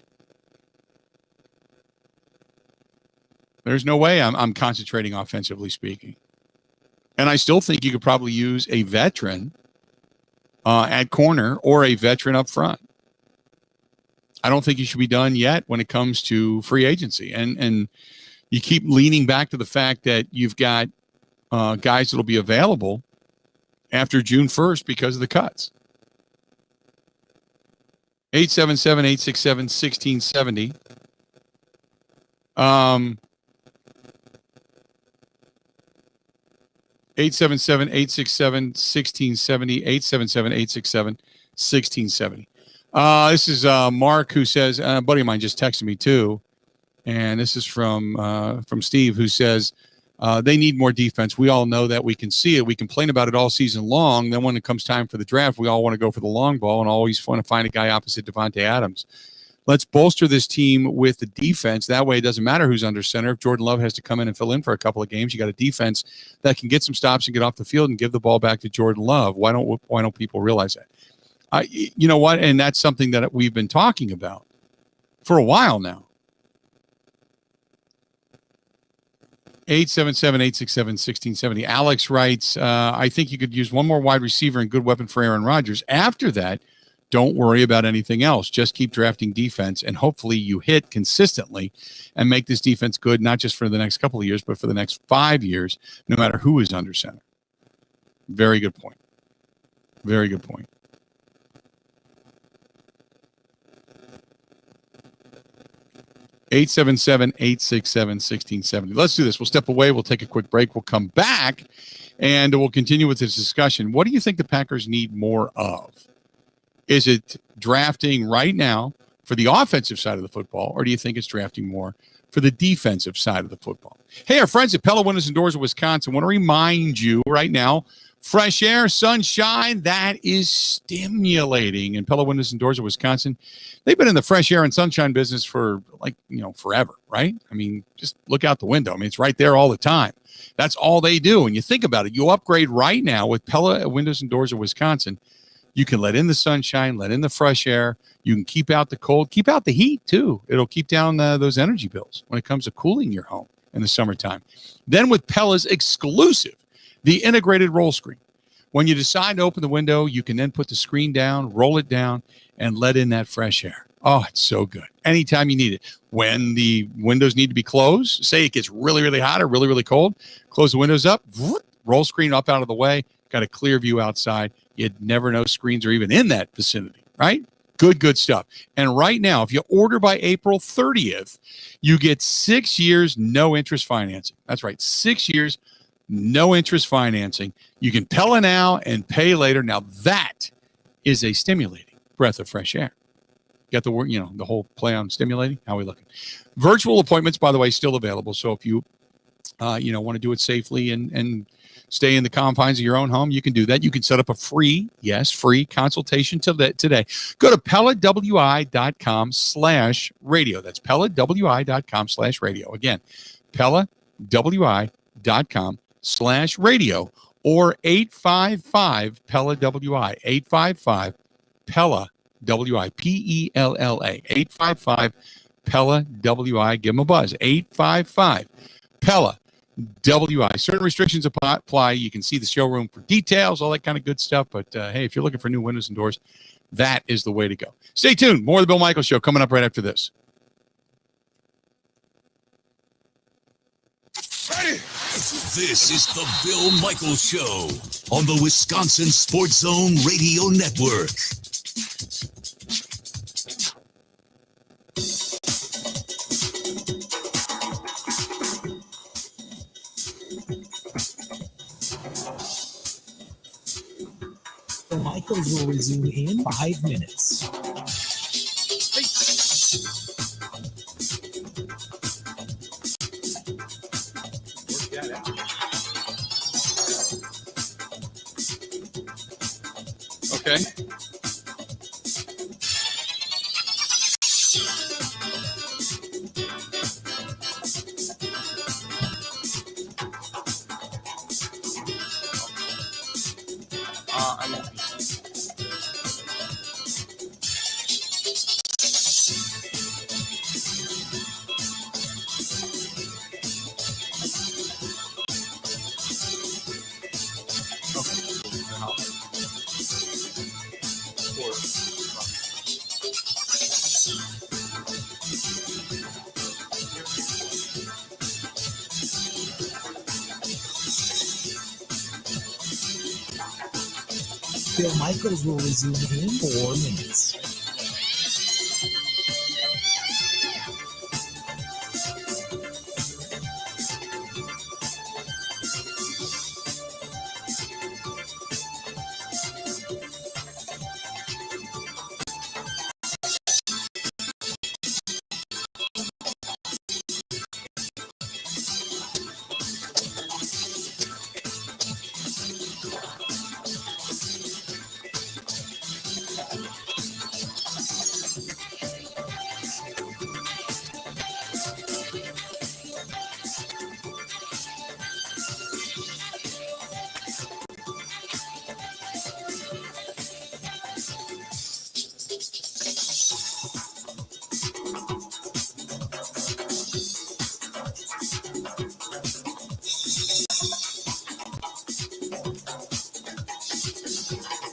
There's no way I'm concentrating offensively speaking. And I still think you could probably use a veteran at corner or a veteran up front. I don't think you should be done yet when it comes to free agency. And you keep leaning back to the fact that you've got guys that will be available after June 1st because of the cuts. 877-867-1670. 877-867-1670, 877-867-1670. This is Mark who says, a buddy of mine just texted me too. And this is from Steve who says, they need more defense. We all know that. We can see it. We complain about it all season long. Then when it comes time for the draft, we all want to go for the long ball and always want to find a guy opposite Devontae Adams. Let's bolster this team with the defense. That way it doesn't matter who's under center. If Jordan Love has to come in and fill in for a couple of games, you got a defense that can get some stops and get off the field and give the ball back to Jordan Love. Why don't people realize that? You know what? And that's something that we've been talking about for a while now. 877-867-1670. Alex writes, I think you could use one more wide receiver and good weapon for Aaron Rodgers. After that, don't worry about anything else. Just keep drafting defense, and hopefully you hit consistently and make this defense good, not just for the next couple of years, but for the next 5 years, no matter who is under center. Very good point. Very good point. Let's do this. We'll step away. We'll take a quick break. We'll come back, and we'll continue with this discussion. What do you think the Packers need more of? Is it drafting right now for the offensive side of the football, or do you think it's drafting more for the defensive side of the football? Hey, our friends at Pella Windows and Doors of Wisconsin want to remind you right now, fresh air, sunshine, that is stimulating. And Pella Windows and Doors of Wisconsin, they've been in the fresh air and sunshine business for forever, right? I mean, just look out the window. I mean, it's right there all the time. That's all they do. And you think about it, you upgrade right now with Pella Windows and Doors of Wisconsin. You can let in the sunshine, let in the fresh air. You can keep out the cold, keep out the heat too. It'll keep down those energy bills when it comes to cooling your home in the summertime. Then with Pella's exclusive, the integrated roll screen. When you decide to open the window, you can then put the screen down, roll it down, and let in that fresh air. Oh, it's so good. Anytime you need it. When the windows need to be closed, say it gets really, really hot or really, really cold, close the windows up, roll screen up out of the way, got a clear view outside. You'd never know screens are even in that vicinity, right? Good stuff. And right now, if you order by April 30th, you get 6 years, no interest financing. That's right, 6 years, no interest financing. You can Pella now and pay later. Now that is a stimulating breath of fresh air. Got the word, the whole play on stimulating. How are we looking? Virtual appointments, by the way, still available. So if you, want to do it safely and stay in the confines of your own home, you can do that. You can set up a free consultation today. Go to PellaWI.com/radio. That's PellaWI.com/radio. Again, PellaWI.com/radio or 855-PELLA-WI. 855-PELLA WI, PELLA, 855-PELLA-WI. Give them a buzz, 855-PELLA-WI. Certain restrictions apply. You can see the showroom for details, all that kind of good stuff. But, hey, if you're looking for new windows and doors, that is the way to go. Stay tuned. More of the Bill Michaels Show coming up right after this. Ready? This is the Bill Michaels Show on the Wisconsin Sports Zone Radio Network. The Michaels will resume in 5 minutes. Okay. Bill Michaels will resume in 4 minutes.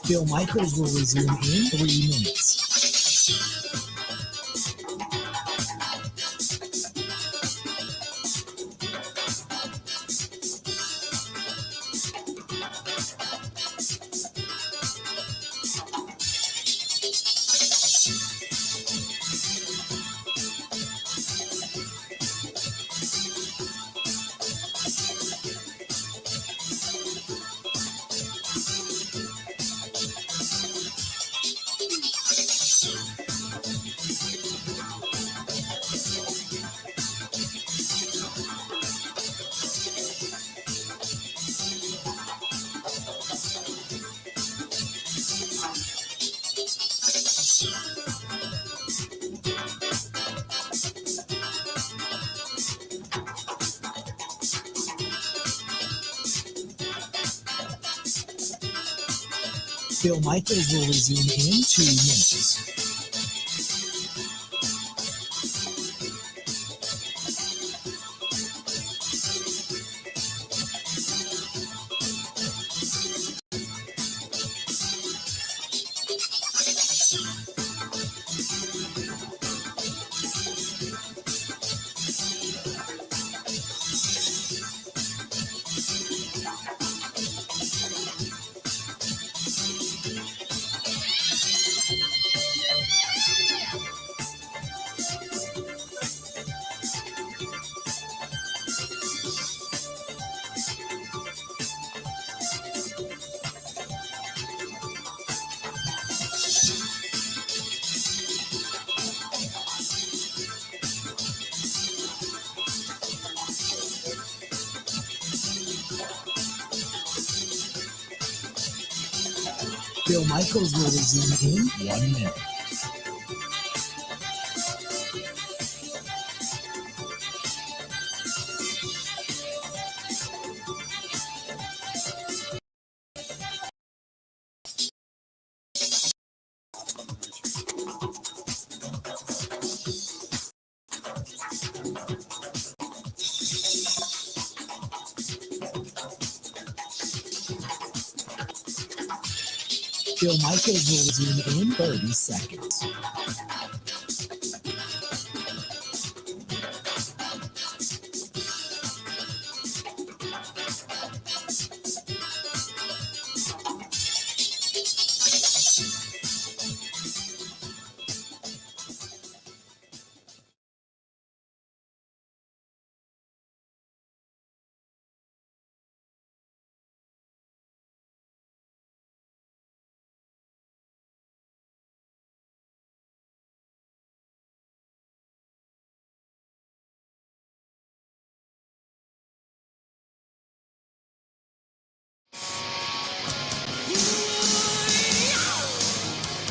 Bill Michaels will resume in 3 minutes. Bill Michaels will resume in 2 minutes. Bill Michaels will resume in 1 minute. Bill Michaels will resume in 30 seconds.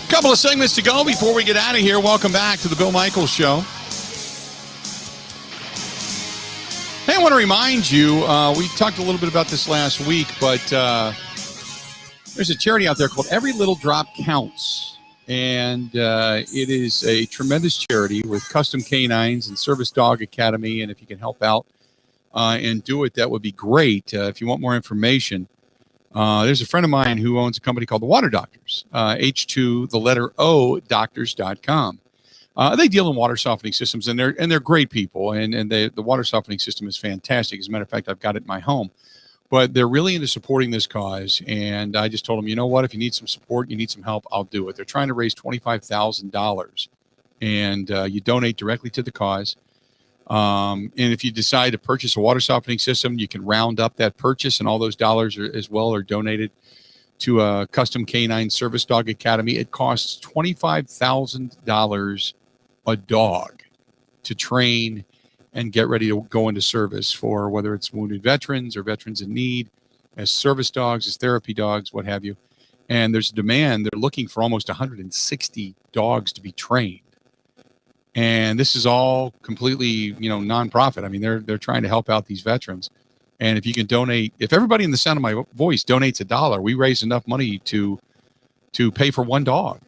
Couple of segments to go before we get out of here. Welcome back to the Bill Michaels Show. Hey, I want to remind you, we talked a little bit about this last week, but there's a charity out there called Every Little Drop Counts. And it is a tremendous charity with custom canines and Service Dog Academy. And if you can help out and do it, that would be great. If you want more information, there's a friend of mine who owns a company called the Water Doctors, H2, the letter O, doctors.com. They deal in water softening systems, and they're great people, and the water softening system is fantastic. As a matter of fact, I've got it in my home. But they're really into supporting this cause, and I just told them, you know what, if you need some support, you need some help, I'll do it. They're trying to raise $25,000, and you donate directly to the cause. And if you decide to purchase a water softening system, you can round up that purchase, and all those dollars are donated to a custom canine Service Dog Academy. It costs $25,000 a dog to train and get ready to go into service for, whether it's wounded veterans or veterans in need, as service dogs, as therapy dogs, what have you. And there's a demand. They're looking for almost 160 dogs to be trained. And this is all completely, nonprofit. I mean, they're trying to help out these veterans. And if you can donate, if everybody in the sound of my voice donates $1, we raise enough money to pay for one dog.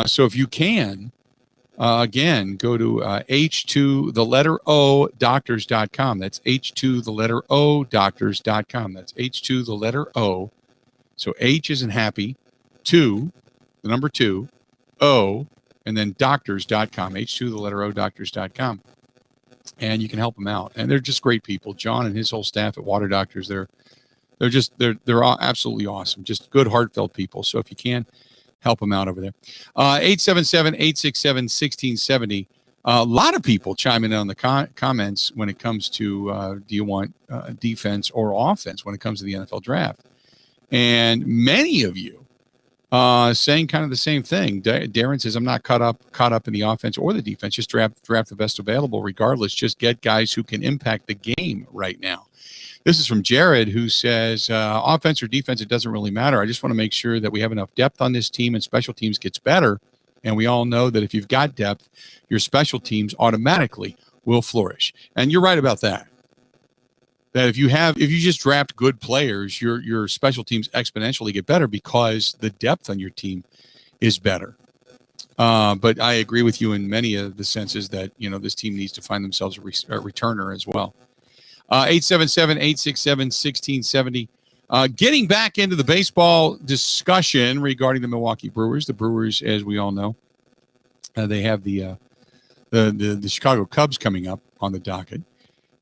So if you can, again, go to H2, the letter O, doctors.com. That's H2, the letter O, doctors.com. That's H2, the letter O. So H isn't happy, 2, the number 2, O, and then doctors.com, H2, the letter O, doctors.com. And you can help them out. And they're just great people. John and his whole staff at Water Doctors, they're all absolutely awesome. Just good, heartfelt people. So if you can, help them out over there. 877-867-1670. A lot of people chiming in on the comments when it comes to do you want defense or offense when it comes to the NFL draft. And many of you saying kind of the same thing. Darren says, I'm not caught up in the offense or the defense. Just draft the best available regardless. Just get guys who can impact the game right now. This is from Jared, who says, offense or defense, it doesn't really matter. I just want to make sure that we have enough depth on this team and special teams gets better. And we all know that if you've got depth, your special teams automatically will flourish. And you're right about that. that if you just draft good players, your special teams exponentially get better because the depth on your team is better. But I agree with you in many of the senses that, this team needs to find themselves a returner as well. 877-867-1670. Getting back into the baseball discussion regarding the Milwaukee Brewers. The Brewers, as we all know, they have the Chicago Cubs coming up on the docket.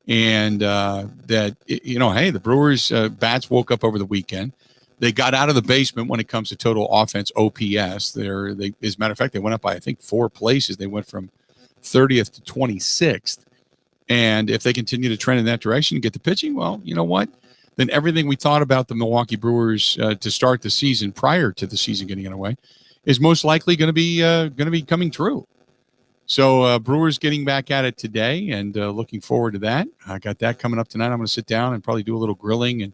And the Brewers bats woke up over the weekend. They got out of the basement when it comes to total offense OPS. As a matter of fact, they went up by, I think, 4 places. They went from 30th to 26th. And if they continue to trend in that direction and get the pitching, well, you know what? Then everything we thought about the Milwaukee Brewers to start the season prior to the season getting underway is most likely going to be coming true. So Brewers getting back at it today and looking forward to that. I got that coming up tonight. I'm going to sit down and probably do a little grilling and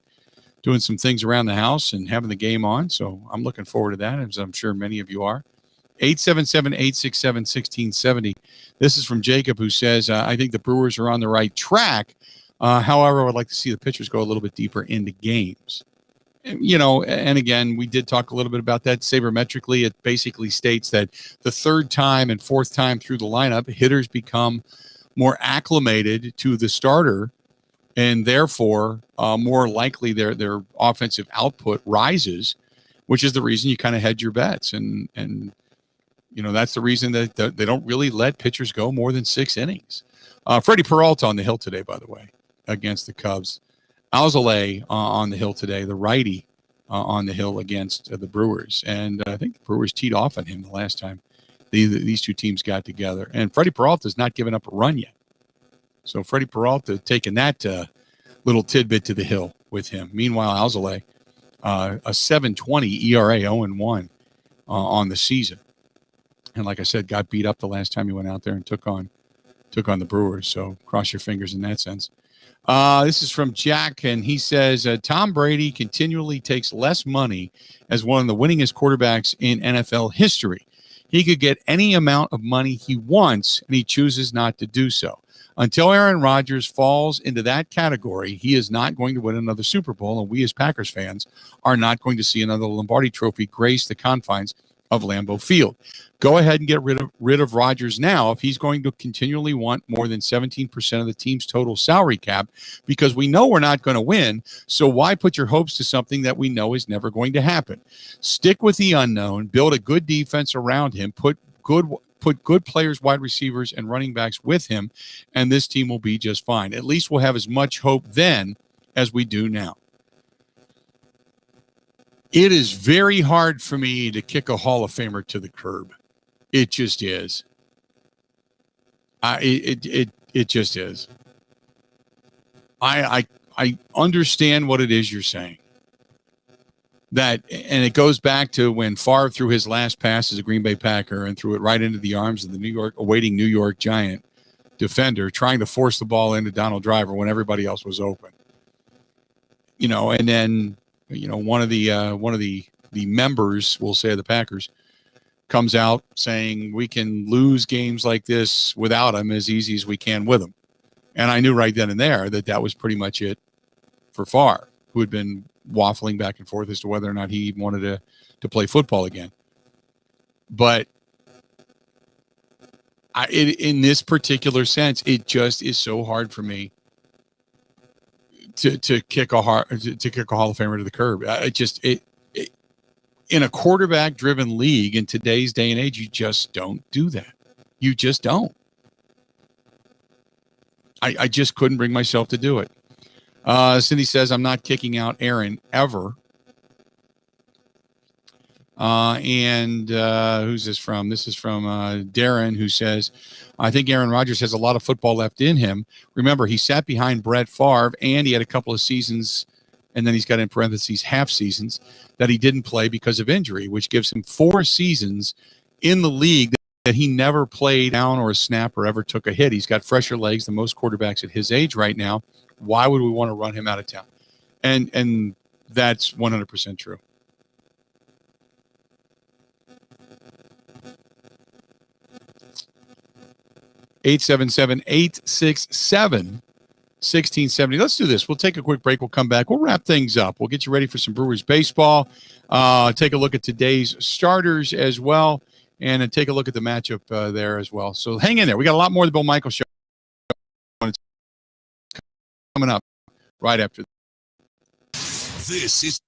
doing some things around the house and having the game on. So I'm looking forward to that, as I'm sure many of you are. 877-867-1670. This is from Jacob, who says, I think the Brewers are on the right track. However, I would like to see the pitchers go a little bit deeper into games. And again, we did talk a little bit about that. Sabermetrically, it basically states that the third time and fourth time through the lineup, hitters become more acclimated to the starter, and therefore more likely their offensive output rises, which is the reason you kind of hedge your bets. And that's the reason that they don't really let pitchers go more than 6 innings. Freddie Peralta on the hill today, by the way, against the Cubs. Alzolay on the hill today, the righty on the hill against the Brewers. And I think the Brewers teed off on him the last time these two teams got together. And Freddie Peralta's not given up a run yet. So Freddie Peralta taking that little tidbit to the hill with him. Meanwhile, Alzolay, a 7.20 ERA, 0-1 on the season. And like I said, got beat up the last time he went out there and took on the Brewers. So cross your fingers in that sense. This is from Jack, and he says, Tom Brady continually takes less money as one of the winningest quarterbacks in NFL history. He could get any amount of money he wants, and he chooses not to do so. Until Aaron Rodgers falls into that category, he is not going to win another Super Bowl, and we as Packers fans are not going to see another Lombardi Trophy grace the confines of Lambeau Field. Go ahead and get rid of Rodgers now if he's going to continually want more than 17% of the team's total salary cap, because we know we're not going to win. So why put your hopes to something that we know is never going to happen? Stick with the unknown, build a good defense around him, put good players, wide receivers, and running backs with him, and this team will be just fine. At least we'll have as much hope then as we do now. It is very hard for me to kick a Hall of Famer to the curb. It just is. It just is. I understand what it is you're saying. And it goes back to when Favre threw his last pass as a Green Bay Packer and threw it right into the arms of the awaiting New York Giant defender, trying to force the ball into Donald Driver when everybody else was open. And then one of the members, we'll say, of the Packers, comes out saying we can lose games like this without him as easy as we can with him. And I knew right then and there that was pretty much it for Favre, who had been waffling back and forth as to whether or not he wanted to play football again. But in this particular sense, it just is so hard for me to kick a Hall of Famer to the curb. In a quarterback-driven league in today's day and age, you just don't do that. You just don't. I just couldn't bring myself to do it. Cindy says, I'm not kicking out Aaron ever. Who's this from? This is from Darren, who says, I think Aaron Rodgers has a lot of football left in him. Remember, he sat behind Brett Favre, and he had a couple of seasons, and then he's got in parentheses half seasons, that he didn't play because of injury, which gives him 4 seasons in the league that he never played down or a snap or ever took a hit. He's got fresher legs than most quarterbacks at his age right now. Why would we want to run him out of town? And that's 100% true. (877-867-1670) 1670. Let's do this. We'll take a quick break. We'll come back. We'll wrap things up. We'll get you ready for some Brewers baseball. Take a look at today's starters as well, and then take a look at the matchup there as well. So hang in there. We got a lot more of the Bill Michaels Show coming up right after This is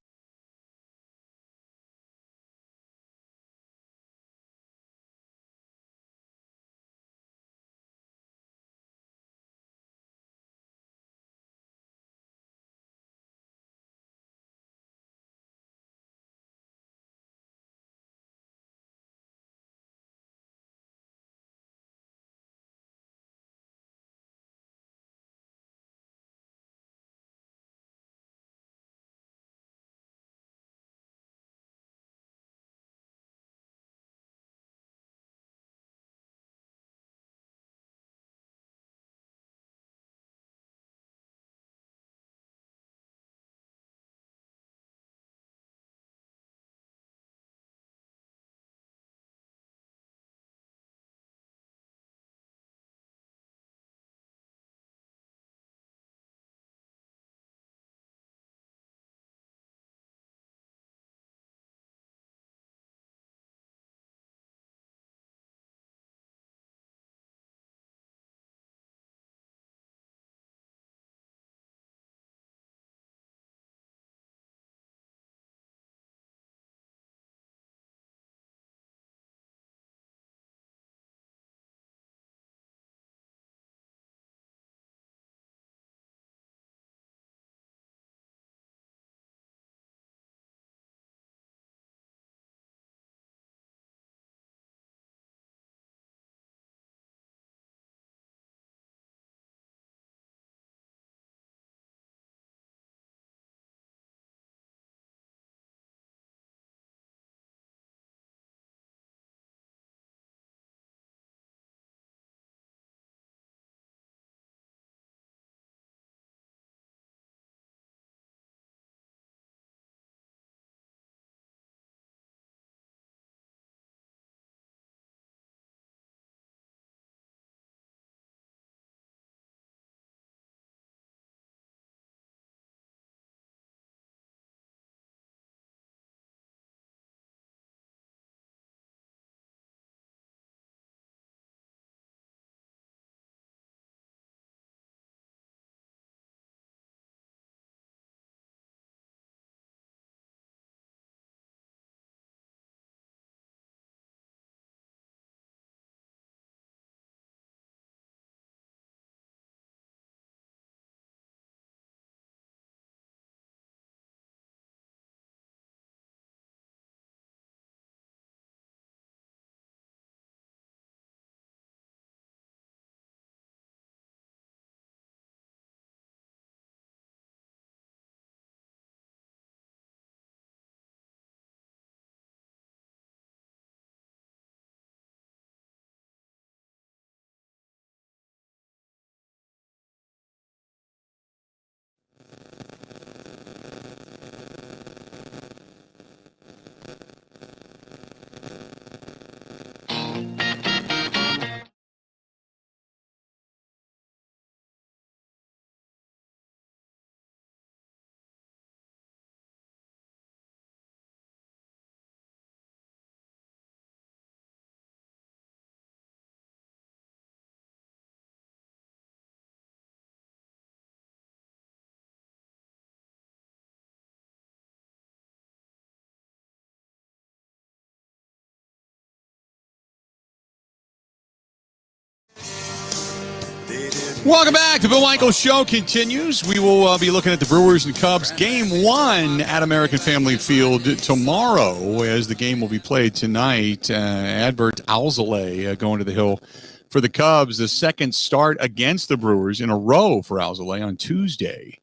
Welcome back. The Bill Michaels Show continues. We will be looking at the Brewers and Cubs Game 1 at American Family Field tomorrow, as the game will be played tonight. Adbert Alzolay going to the hill for the Cubs. The second start against the Brewers in a row for Alzolay on Tuesday.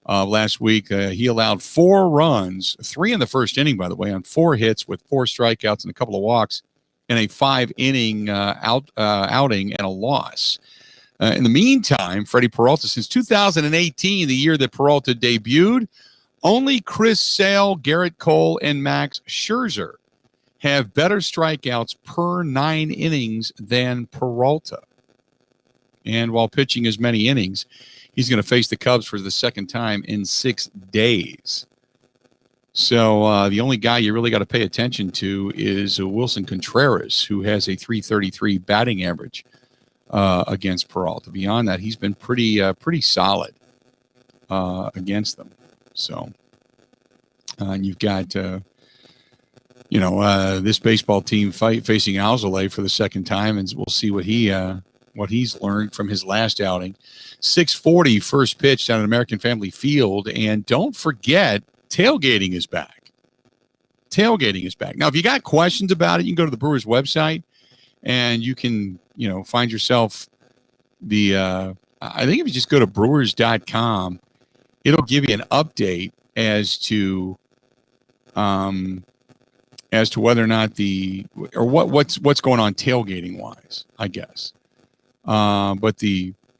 Last week, he allowed 4 runs, 3 in the first inning, by the way, on 4 hits with 4 strikeouts and a couple of walks, in a 5-inning outing and a loss. In the meantime, Freddie Peralta, since 2018, the year that Peralta debuted, only Chris Sale, Garrett Cole, and Max Scherzer have better strikeouts per 9 innings than Peralta. And while pitching as many innings, he's going to face the Cubs for the second time in 6 days. So the only guy you really got to pay attention to is Wilson Contreras, who has a .333 batting average against Peralta. Beyond that, he's been pretty solid against them. So, and you've got this baseball team facing Alzolay for the second time, and we'll see what he's learned from his last outing. 6:40 first pitch down at American Family Field, and don't forget, tailgating is back. Tailgating is back. Now, if you got questions about it, you can go to the Brewers website, and you can find yourself I think if you just go to brewers.com, it'll give you an update as to whether or not what's going on tailgating wise, I guess. But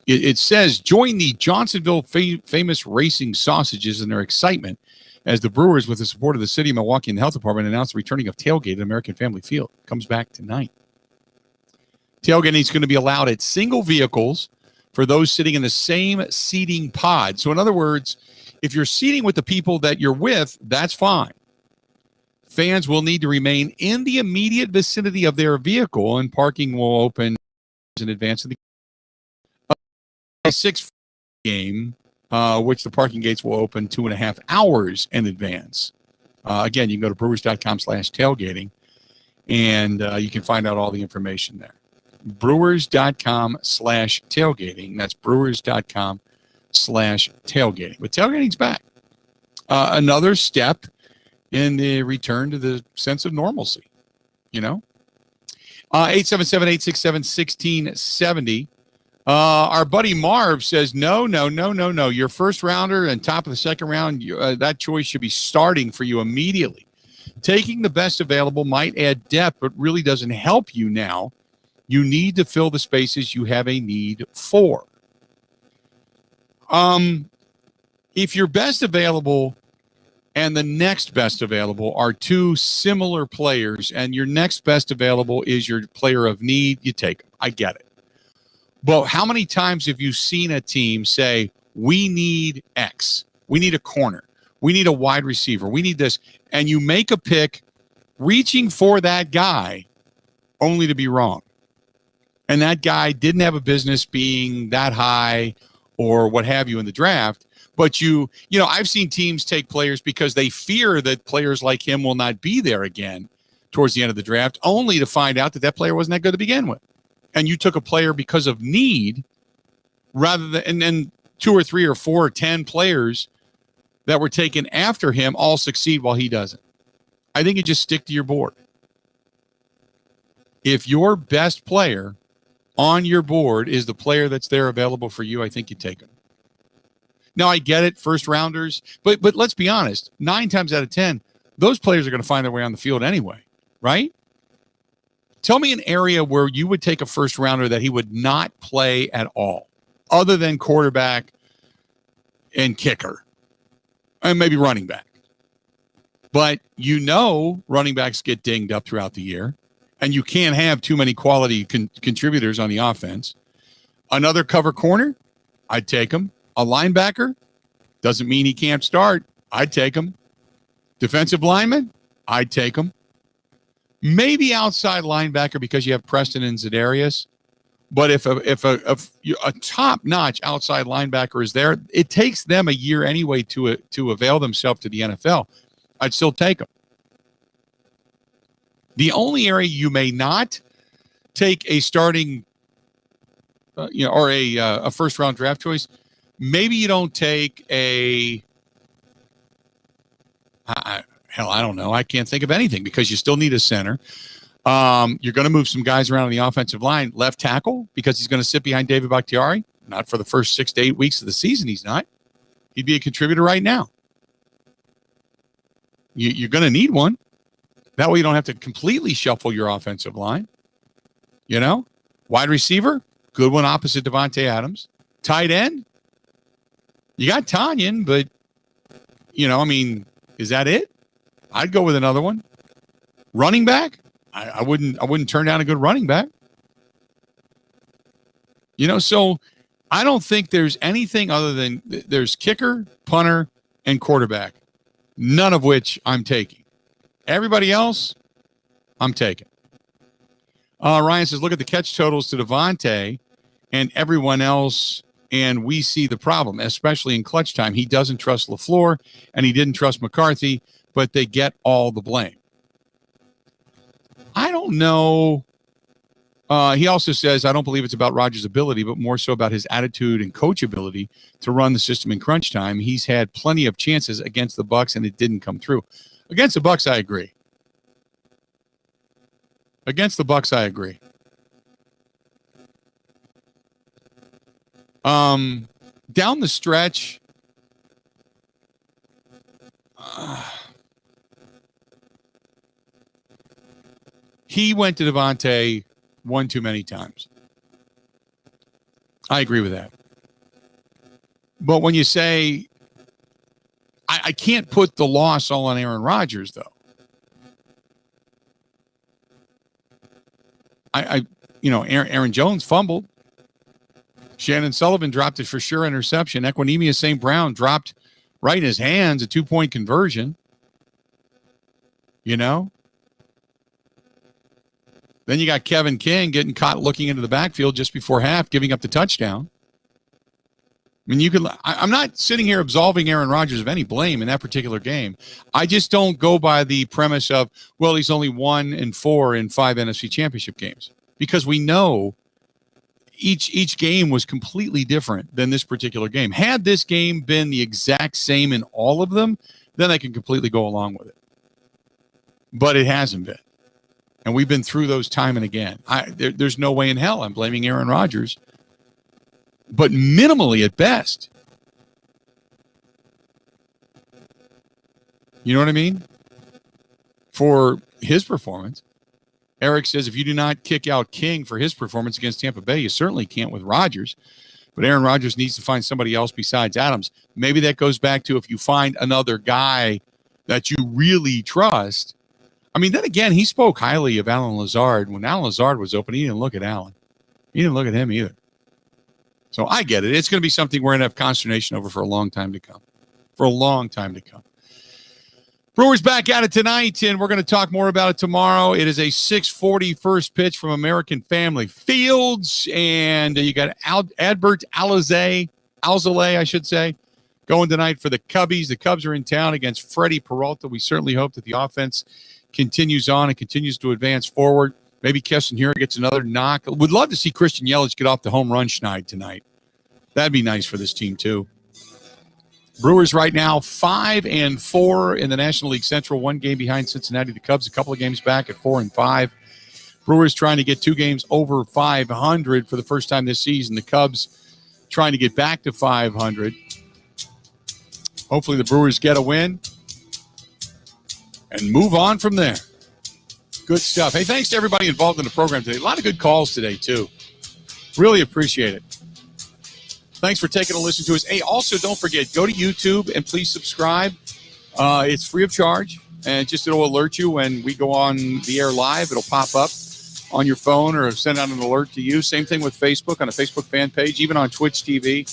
it says join the Johnsonville famous racing sausages in their excitement as the Brewers, with the support of the city of Milwaukee and the health department, announced the returning of tailgate at American Family Field. Comes back tonight. Tailgating is going to be allowed at single vehicles for those sitting in the same seating pod. So in other words, if you're seating with the people that you're with, that's fine. Fans will need to remain in the immediate vicinity of their vehicle, and parking will open in advance of the 6 game, which the parking gates will open 2.5 hours in advance. Again, you can go to brewers.com/tailgating, and you can find out all the information there. Brewers.com/tailgating. That's brewers.com/tailgating. But tailgating's back. Another step in the return to the sense of normalcy, 877-867-1670. Our buddy Marv says, no. Your first rounder and top of the second round, that choice should be starting for you immediately. Taking the best available might add depth, but really doesn't help you now. You need to fill the spaces you have a need for. If your best available and the next best available are two similar players, and your next best available is your player of need, you take them. I get it. But how many times have you seen a team say, we need X, we need a corner, we need a wide receiver, we need this, and you make a pick reaching for that guy only to be wrong? And that guy didn't have a business being that high or what have you in the draft. But I've seen teams take players because they fear that players like him will not be there again towards the end of the draft, only to find out that player wasn't that good to begin with. And you took a player because of need rather than, and then 2 or 3 or 4 or 10 players that were taken after him all succeed while he doesn't. I think you just stick to your board. If your best player on your board is the player that's there available for you, I think you take him. Now, I get it, first rounders, but let's be honest, 9 times out of 10, those players are going to find their way on the field anyway, right? Tell me an area where you would take a first rounder that he would not play at all, other than quarterback and kicker, and maybe running back. But running backs get dinged up throughout the year, and you can't have too many quality contributors on the offense. Another cover corner, I'd take him. A linebacker, doesn't mean he can't start. I'd take him. Defensive lineman, I'd take him. Maybe outside linebacker because you have Preston and Za'Darius. But if a top-notch outside linebacker is there, it takes them a year anyway to avail themselves to the NFL. I'd still take them. The only area you may not take a starting, or a first-round draft choice, maybe you don't take I don't know. I can't think of anything because you still need a center. You're going to move some guys around on the offensive line. Left tackle, because he's going to sit behind David Bakhtiari. Not for the first 6 to 8 weeks of the season, he's not. He'd be a contributor right now. You're going to need one. That way you don't have to completely shuffle your offensive line. Wide receiver, good one opposite Devontae Adams. Tight end, you got Tanyan, but, is that it? I'd go with another one. Running back, I wouldn't turn down a good running back. So I don't think there's anything other than there's kicker, punter, and quarterback, none of which I'm taking. Everybody else, I'm taking. Ryan says, look at the catch totals to Devontae and everyone else, and we see the problem, especially in clutch time. He doesn't trust LaFleur, and he didn't trust McCarthy, but they get all the blame. I don't know. He also says, I don't believe it's about Rodgers' ability, but more so about his attitude and coachability to run the system in crunch time. He's had plenty of chances against the Bucs, and it didn't come through. Against the Bucs, I agree. Against the Bucs, I agree. Down the stretch, he went to Devontae one too many times. I agree with that. But when you say, I can't put the loss all on Aaron Rodgers, though. Aaron Jones fumbled. Shannon Sullivan dropped it for sure interception. Equinemius St. Brown dropped right in his hands a 2-point conversion. You know? Then you got Kevin King getting caught looking into the backfield just before half, giving up the touchdown. I mean, I'm not sitting here absolving Aaron Rodgers of any blame in that particular game. I just don't go by the premise of, well, he's only 1-4 in 5 NFC Championship games, because we know each game was completely different than this particular game. Had this game been the exact same in all of them, then I can completely go along with it. But it hasn't been. And we've been through those time and again. There's no way in hell I'm blaming Aaron Rodgers. But minimally at best. You know what I mean? For his performance. Eric says, if you do not kick out King for his performance against Tampa Bay, you certainly can't with Rodgers. But Aaron Rodgers needs to find somebody else besides Adams. Maybe that goes back to if you find another guy that you really trust. I mean, then again, he spoke highly of Allen Lazard. When Allen Lazard was open, he didn't look at Allen. He didn't look at him either. So I get it. It's going to be something we're going to have consternation over for a long time to come. For a long time to come. Brewers back at it tonight, and we're going to talk more about it tomorrow. It is a 6:40 first pitch from American Family Fields, and you got Adbert Alzolay, I should say, going tonight for the Cubbies. The Cubs are in town against Freddie Peralta. We certainly hope that the offense continues on and continues to advance forward. Maybe Keston here gets another knock. Would love to see Christian Yelich get off the home run schneid tonight. That'd be nice for this team, too. Brewers right now 5-4 in the National League Central, 1 game behind Cincinnati. The Cubs a couple of games back at 4-5. Brewers trying to get 2 games over 500 for the first time this season. The Cubs trying to get back to 500. Hopefully the Brewers get a win and move on from there. Good stuff. Hey, thanks to everybody involved in the program today. A lot of good calls today, too. Really appreciate it. Thanks for taking a listen to us. Hey, also, don't forget, go to YouTube and please subscribe. It's free of charge, and it'll alert you when we go on the air live. It'll pop up on your phone or send out an alert to you. Same thing with Facebook, on a Facebook fan page, even on Twitch TV.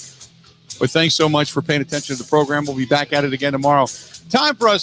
But thanks so much for paying attention to the program. We'll be back at it again tomorrow. Time for us